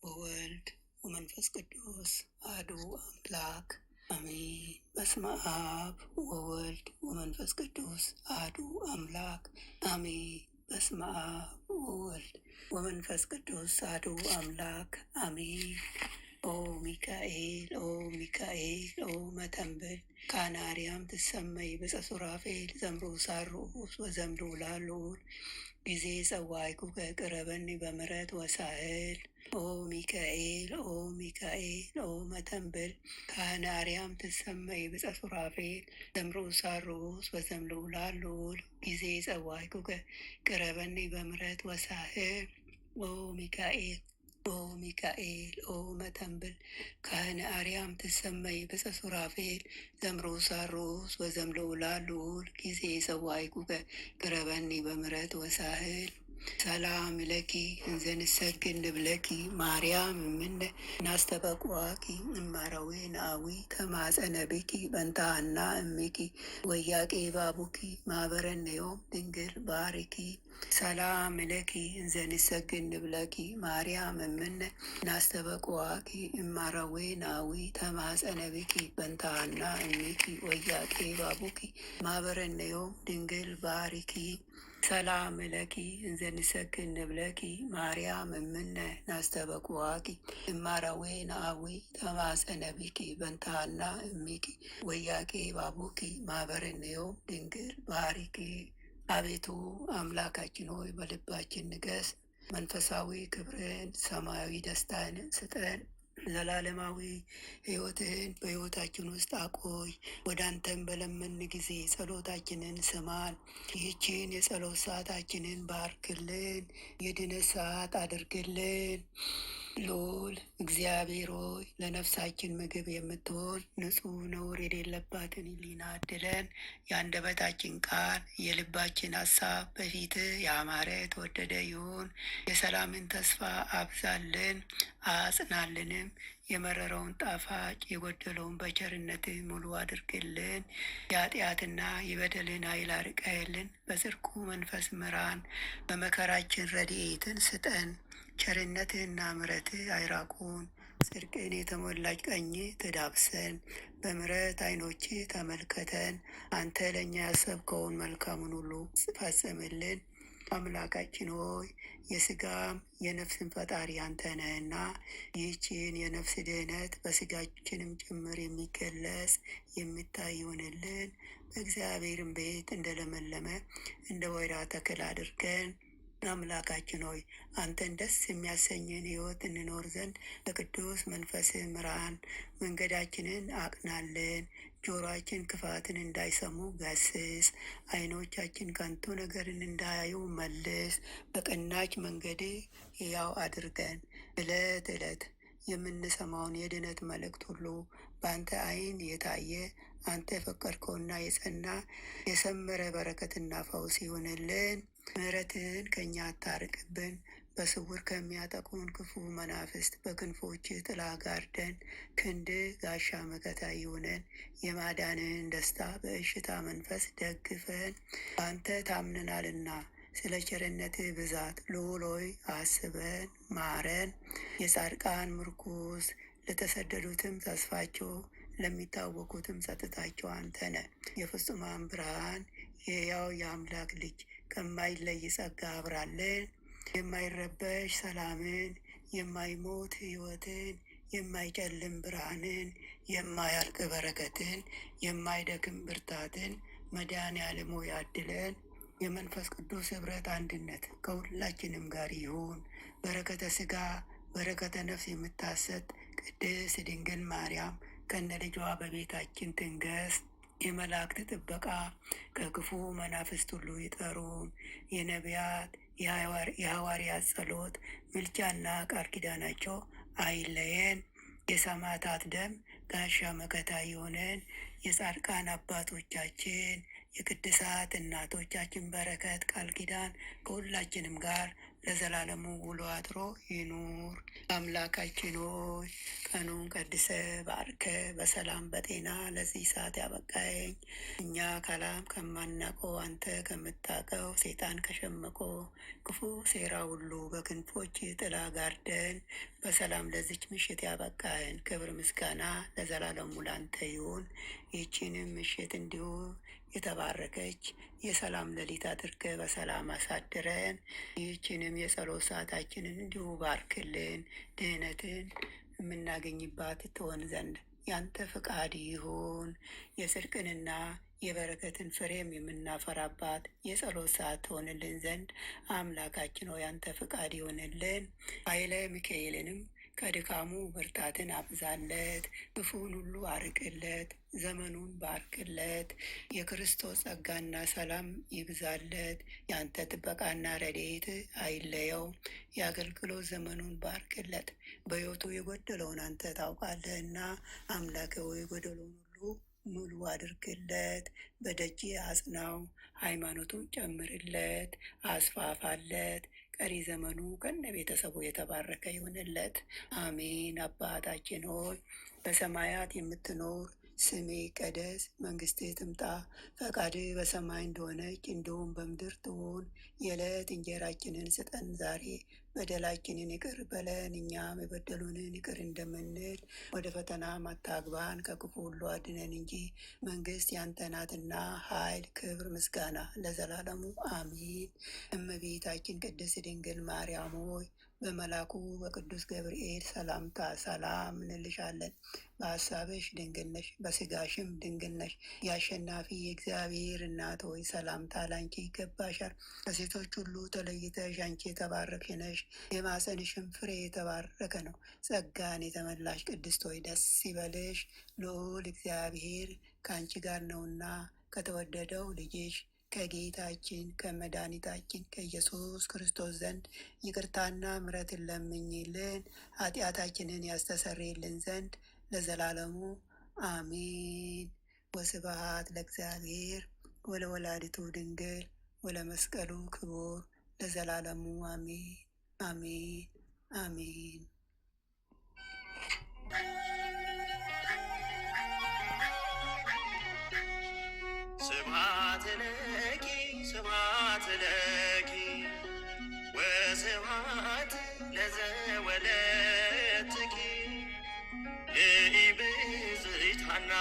ወወልድ ወመንፈስ ቅዱስ አሐዱ አምላክ አሜን። በስመ አብ ወወልድ ወመንፈስ ቅዱስ አሐዱ አምላክ አሜን። በስመ አብ ወወልድ ወመንፈስ ቅዱስ አሐዱ አምላክ አሜን። ኦ ሚካኤል ኦ ሚካኤል ኦ መተንብል ካናርያም ትሰመይ በጸሱራፌል ዘምሩ ሳርኡስ ወዘምሩ ላሉል ጊዜ ጸዋይኩ ከቅረበኒ በምረት ወሳህል ኦ ሚካኤል ኦ ሚካኤል ኦ መተንብል ካህናርያም ትሰመይ በጸሱራፌል ዘምሩ ሳርኡስ ወዘምሩ ላሉል ጊዜ ጸዋይኩ ከቅረበኒ በምረት ወሳህል ኦ ሚካኤል ኦ ሚካኤል ኦ መተንብል ካህነ አርያም ትሰመይ በጸሱራፌል ዘምሮ ሳሮስ ወዘምሎ ላሉል ጊዜ ሰዋይኩ ቅረበኒ በምረት ወሳህል ሰላም ለኪ እንዘንሰግድ ንብለኪ ማርያም እምነ ናስተበቋኪ እማረዌ ናዊ ተማጸነ ብኪ በንታና እምኪ ወያቄ ባቡኪ ማህበረነዮም ድንግል ባርኪ ሰላም ለኪ እንዘንሰግድ ንብለኪ ማርያም እምነ ናስተበቋኪ እማረዌ ናዊ ተማጸነ ብኪ በንታና እምኪ ወያቄ ባቡኪ ማህበረነዮም ድንግል ባርኪ ሰላም ለኪ እንዘንሰግድ ንብለኪ ማርያም እምነ ናስተበቁዋኪ እማራዌ ናዊ ተማጸነ ብኪ በንታና እሚኪ ወያቄ ባቡኪ ማህበረነዮም ድንግል ባሪኪ። አቤቱ አምላካችን ሆይ በልባችን ንገስ፣ መንፈሳዊ ክብርን ሰማያዊ ደስታን ስጠን። ዘላለማዊ ሕይወትህን በሕይወታችን ውስጥ አቆይ። ወደ አንተም በለመን ጊዜ ጸሎታችንን ስማን። ይህችን የጸሎት ሰዓታችንን ባርክልን፣ የድነት ሰዓት አድርግልን። ልዑል እግዚአብሔር ሆይ ለነፍሳችን ምግብ የምትሆን ንጹሕ ነውር የሌለባትን ሕሊና አድለን። የአንደበታችን ቃል የልባችን ሀሳብ በፊትህ ያማረ የተወደደ ይሁን። የሰላምን ተስፋ አብዛልን አጽናልንም። የመረረውን ጣፋጭ የጎደለውን በቸርነትህ ሙሉ አድርግልን። የኃጢአትና የበደልን ኃይል አርቀህልን። በጽድቁ መንፈስ ምራን። በመከራችን ረድኤትን ስጠን። ቸርነትህና ምሕረትህ አይራቁን። ጽድቅን የተሞላች ቀኝ ትዳብሰን። በምሕረት ዓይኖችህ ተመልከተን። አንተ ለእኛ ያሰብከውን መልካሙን ሁሉ ፈጽምልን። አምላካችን ሆይ የሥጋም የነፍስን ፈጣሪ አንተ ነህና ይህችን የነፍስ ድህነት በሥጋችንም ጭምር የሚገለጽ የሚታይ ይሆንልን። በእግዚአብሔርም ቤት እንደለመለመ እንደ ወይራ ተክል አድርገን። አምላካችን ሆይ አንተን ደስ የሚያሰኝን ሕይወት እንኖር ዘንድ በቅዱስ መንፈስህ ምራን። መንገዳችንን አቅናልን። ጆሮአችን ክፋትን እንዳይሰሙ ገስጽ። ዓይኖቻችን ከንቱ ነገርን እንዳያዩ መልስ። በቀናች መንገድ ሕያው አድርገን። ዕለት ዕለት የምንሰማውን የድነት መልእክት ሁሉ በአንተ ዓይን የታየ አንተ የፈቀድከውና የጸና የሰመረ በረከትና ፈውስ ይሆንልን። ምሕረትህን ከእኛ አታርቅብን። በስውር ከሚያጠቁን ክፉ መናፍስት በክንፎች ጥላ ጋርደን። ክንድ ጋሻ መከታ ይሁነን። የማዳንህን ደስታ በእሽታ መንፈስ ደግፈን። በአንተ ታምነናልና ስለ ቸርነትህ ብዛት ልዑል ሆይ አስበን ማረን። የጻድቃን ምርኩዝ ለተሰደዱትም ተስፋቸው ለሚታወቁትም ጸጥታቸው አንተ ነህ። የፍጹማን ብርሃን የሕያው የአምላክ ልጅ ከማይለይ ጸጋ አብራለን። የማይረበሽ ሰላምን፣ የማይሞት ሕይወትን፣ የማይጨልም ብርሃንን፣ የማያልቅ በረከትን፣ የማይደክም ብርታትን መድኃኔዓለም ሆይ ያድለን። የመንፈስ ቅዱስ ኅብረት አንድነት ከሁላችንም ጋር ይሁን። በረከተ ሥጋ በረከተ ነፍስ የምታሰጥ ቅድስት ድንግል ማርያም ከነ ልጇ በቤታችን ትንገስ። የመላእክት ጥበቃ ከክፉ መናፍስት ሁሉ ይጠሩን። የነቢያት የሐዋርያት ጸሎት ምልጃና ቃል ኪዳናቸው አይለየን። የሰማዕታት ደም ጋሻ መከታ ይሆነን። የጻድቃን አባቶቻችን የቅድሳት እናቶቻችን በረከት ቃል ኪዳን ከሁላችንም ጋር ለዘላለሙ ውሎ አድሮ ይኑር። አምላካችን ሆይ ቀኑን ቀድሰ ባርከ በሰላም በጤና ለዚህ ሰዓት ያበቃኝ እኛ ካላም ከማናውቀው አንተ ከምታውቀው ሰይጣን ከሸመቀው ክፉ ሴራ ሁሉ በክንፎች ጥላ ጋርደን በሰላም ለዚች ምሽት ያበቃህን ክብር ምስጋና ለዘላለሙ ላንተ ይሁን። ይህችንም ምሽት እንዲሁ የተባረከች የሰላም ሌሊት አድርገህ በሰላም አሳድረን። ይህችንም የጸሎት ሰዓታችንን እንዲሁ ባርክልን። ድህነትን የምናገኝባት ትሆን ዘንድ ያንተ ፍቃድ ይሁን። የጽድቅንና የበረከትን ፍሬም የምናፈራባት የጸሎት ሰዓት ትሆንልን ዘንድ አምላካችን ሆይ ያንተ ፍቃድ ይሆንልን። ኃይለ ሚካኤልንም ከድካሙ ብርታትን አብዛለት፣ ክፉን ሁሉ አርቅለት፣ ዘመኑን ባርክለት። የክርስቶስ ጸጋና ሰላም ይብዛለት። የአንተ ጥበቃና ረድኤት አይለየው። የአገልግሎት ዘመኑን ባርክለት። በሕይወቱ የጎደለውን አንተ ታውቃለህና አምላክ ሆይ የጎደለውን ሁሉ ሙሉ አድርግለት። በደጅ አጽናው። ሃይማኖቱን ጨምርለት፣ አስፋፋለት። ቀሪ ዘመኑ ከነ ቤተሰቡ የተባረከ ይሆንለት። አሜን። አባታችን ሆይ በሰማያት የምትኖር ስሜ ይቀደስ፣ መንግስትህ ትምጣ፣ ፈቃድህ በሰማይ እንደሆነች እንዲሁም በምድር ትሁን። የዕለት እንጀራችንን ስጠን ዛሬ፣ በደላችንን ይቅር በለን እኛም የበደሉንን ይቅር እንደምንል። ወደ ፈተና አታግባን ከክፉ ሁሉ አድነን እንጂ መንግስት ያንተ ናትና፣ ኃይል፣ ክብር፣ ምስጋና ለዘላለሙ አሜን። እመቤታችን ቅድስት ድንግል ማርያም ሆይ በመልአኩ በቅዱስ ገብርኤል ሰላምታ ሰላም እንልሻለን። በሀሳብሽ ድንግል ነሽ፣ በስጋሽም ድንግል ነሽ። የአሸናፊ የእግዚአብሔር እናት ሆይ ሰላምታ ላንቺ ይገባሻል። ከሴቶች ሁሉ ተለይተሽ አንቺ የተባረክሽ ነሽ፣ የማኅፀንሽም ፍሬ የተባረከ ነው። ጸጋን የተመላሽ ቅድስት ሆይ ደስ ይበልሽ፣ ልዑል እግዚአብሔር ከአንቺ ጋር ነውና ከተወደደው ልጅሽ ከጌታችን ከመድኃኒታችን ከኢየሱስ ክርስቶስ ዘንድ ይቅርታና ምሕረትን ለምኝልን ኃጢአታችንን ያስተሰርይልን ዘንድ ለዘላለሙ አሜን። ወስብሐት ለእግዚአብሔር ወለወላዲቱ ድንግል ወለመስቀሉ ክቡር ለዘላለሙ አሜን አሜን አሜን። ስብሐት ለኪ ስብሐት ለኪ ወስብሐት ለዘወለድኪ ለኢብፅዕት ሐና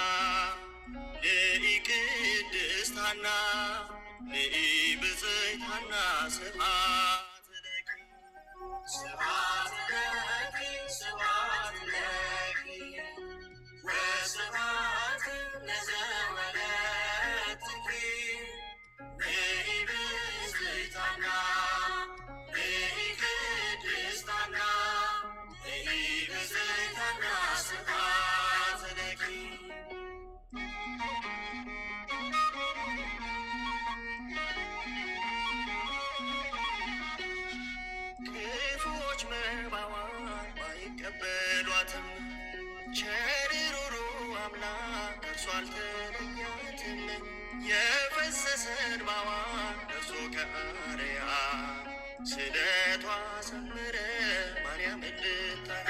ለኢቅድስት ሐና ለኢብፅዕት ሐና ስብሐት ለኪ ስብሐት ለኪ ስብሐት ለኪ ወስብሐት ለዘወለድኪ ለኢብፅዕት ሐና ለኢቅድስት ሐና ለኢብፅዕት ሐና ስብሐት ለኪ። ክፉዎች መባዋን ባይቀበሏትም ቸር ሩሩ አምላክ እርሱ አልተለያትም። የፈሰሰ እንባዋን ደርሶ ከአርያም ስደቷ ሰመረ ማርያምን ልታዩ።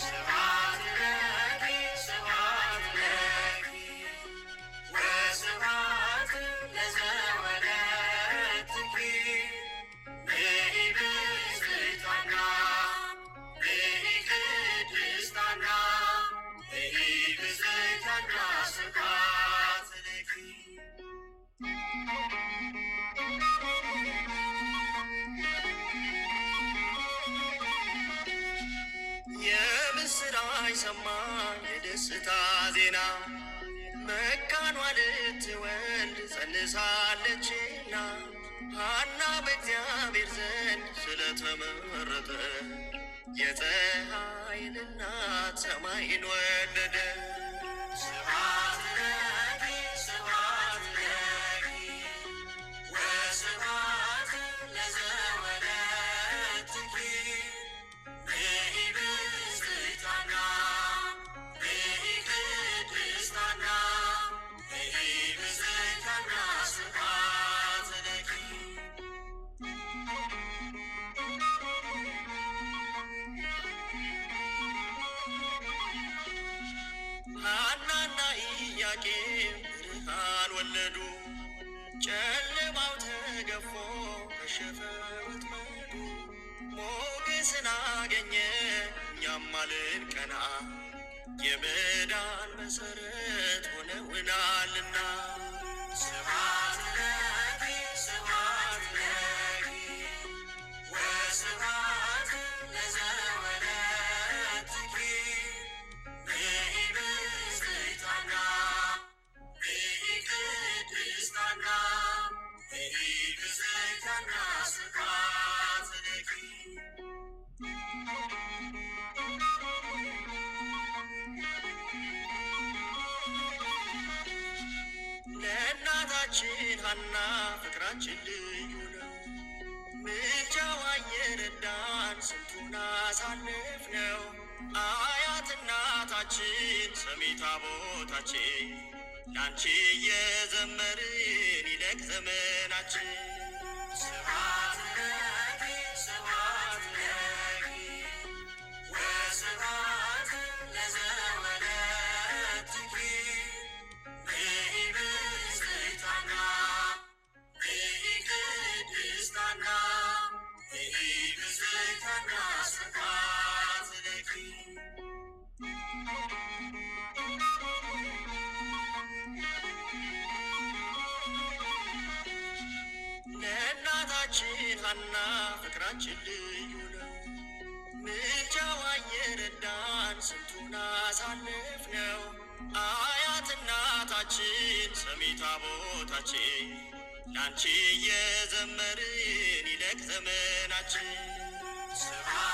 ስብሐት ለኪ ስብሐት ለኪ ወስብሐት ለዘወለድኪ ለኢብፅዕት ሐና ለኢቅድስት ሐና ለኢብፅዕት ሐና ስብሐት ለኪ። የምስራች ሰማን የደስታ ዜና መካኗ ልትወልድ ጸንሳለችና ሐና በእግዚአብሔር ዘንድ ስለተመረጠ የፀሐይን እናት ሰማይን ወለደ። ስብሐት ለኪ ስብሐት ለኪ ወስብሐት ለዘወለድኪ ለኢብፅዕት ሐና ለኢቅድስት ሐና ለኢብፅዕት ሐና ስብሐት ለኪ። ሐናና ኢያቄም ብርሃን ወለዱ። ጨለማው ተገፎ ከሸፈ ወጥመዱ። ሞገስን አገኘ እኛም አልንቀና የመዳን መሰረት ሆነውናልና። ስብሐት ለኪ ስብሐት ለኪ ወስብሐት ለዘወለድኪ ብእቅድስት ሐና ብእቅድስት ሐና ብእቅድስት ሐና ስብሐት ለኪ። ለእናታችን ሐና ፍቅራችን ልዩ ነው። ምልጃዋ የረዳን ስንቱን አሳለፍነው። አያት እናታችን ሰሚት ታቦታችን ላንቺ እየዘመርን ይለቅ ዘመናችን። ስብሐት ለኪ ስብሐት ለኪ ወስብሐት ለዘወለድኪ ብእቅድስት ሐና ብእቅድስት ሐና ብእቅድስት ሐና ስብሐት ለኪ። ለእናታችን ሐና ፍቅራችን ልዩ ነው። ምልጃዋ የረዳን ስንቱን አሳለፍነው። አያት እናታችን ሰሚት ታቦታችን ላንቺ እየዘመርን ይለቅ ዘመናችን። ስብሐት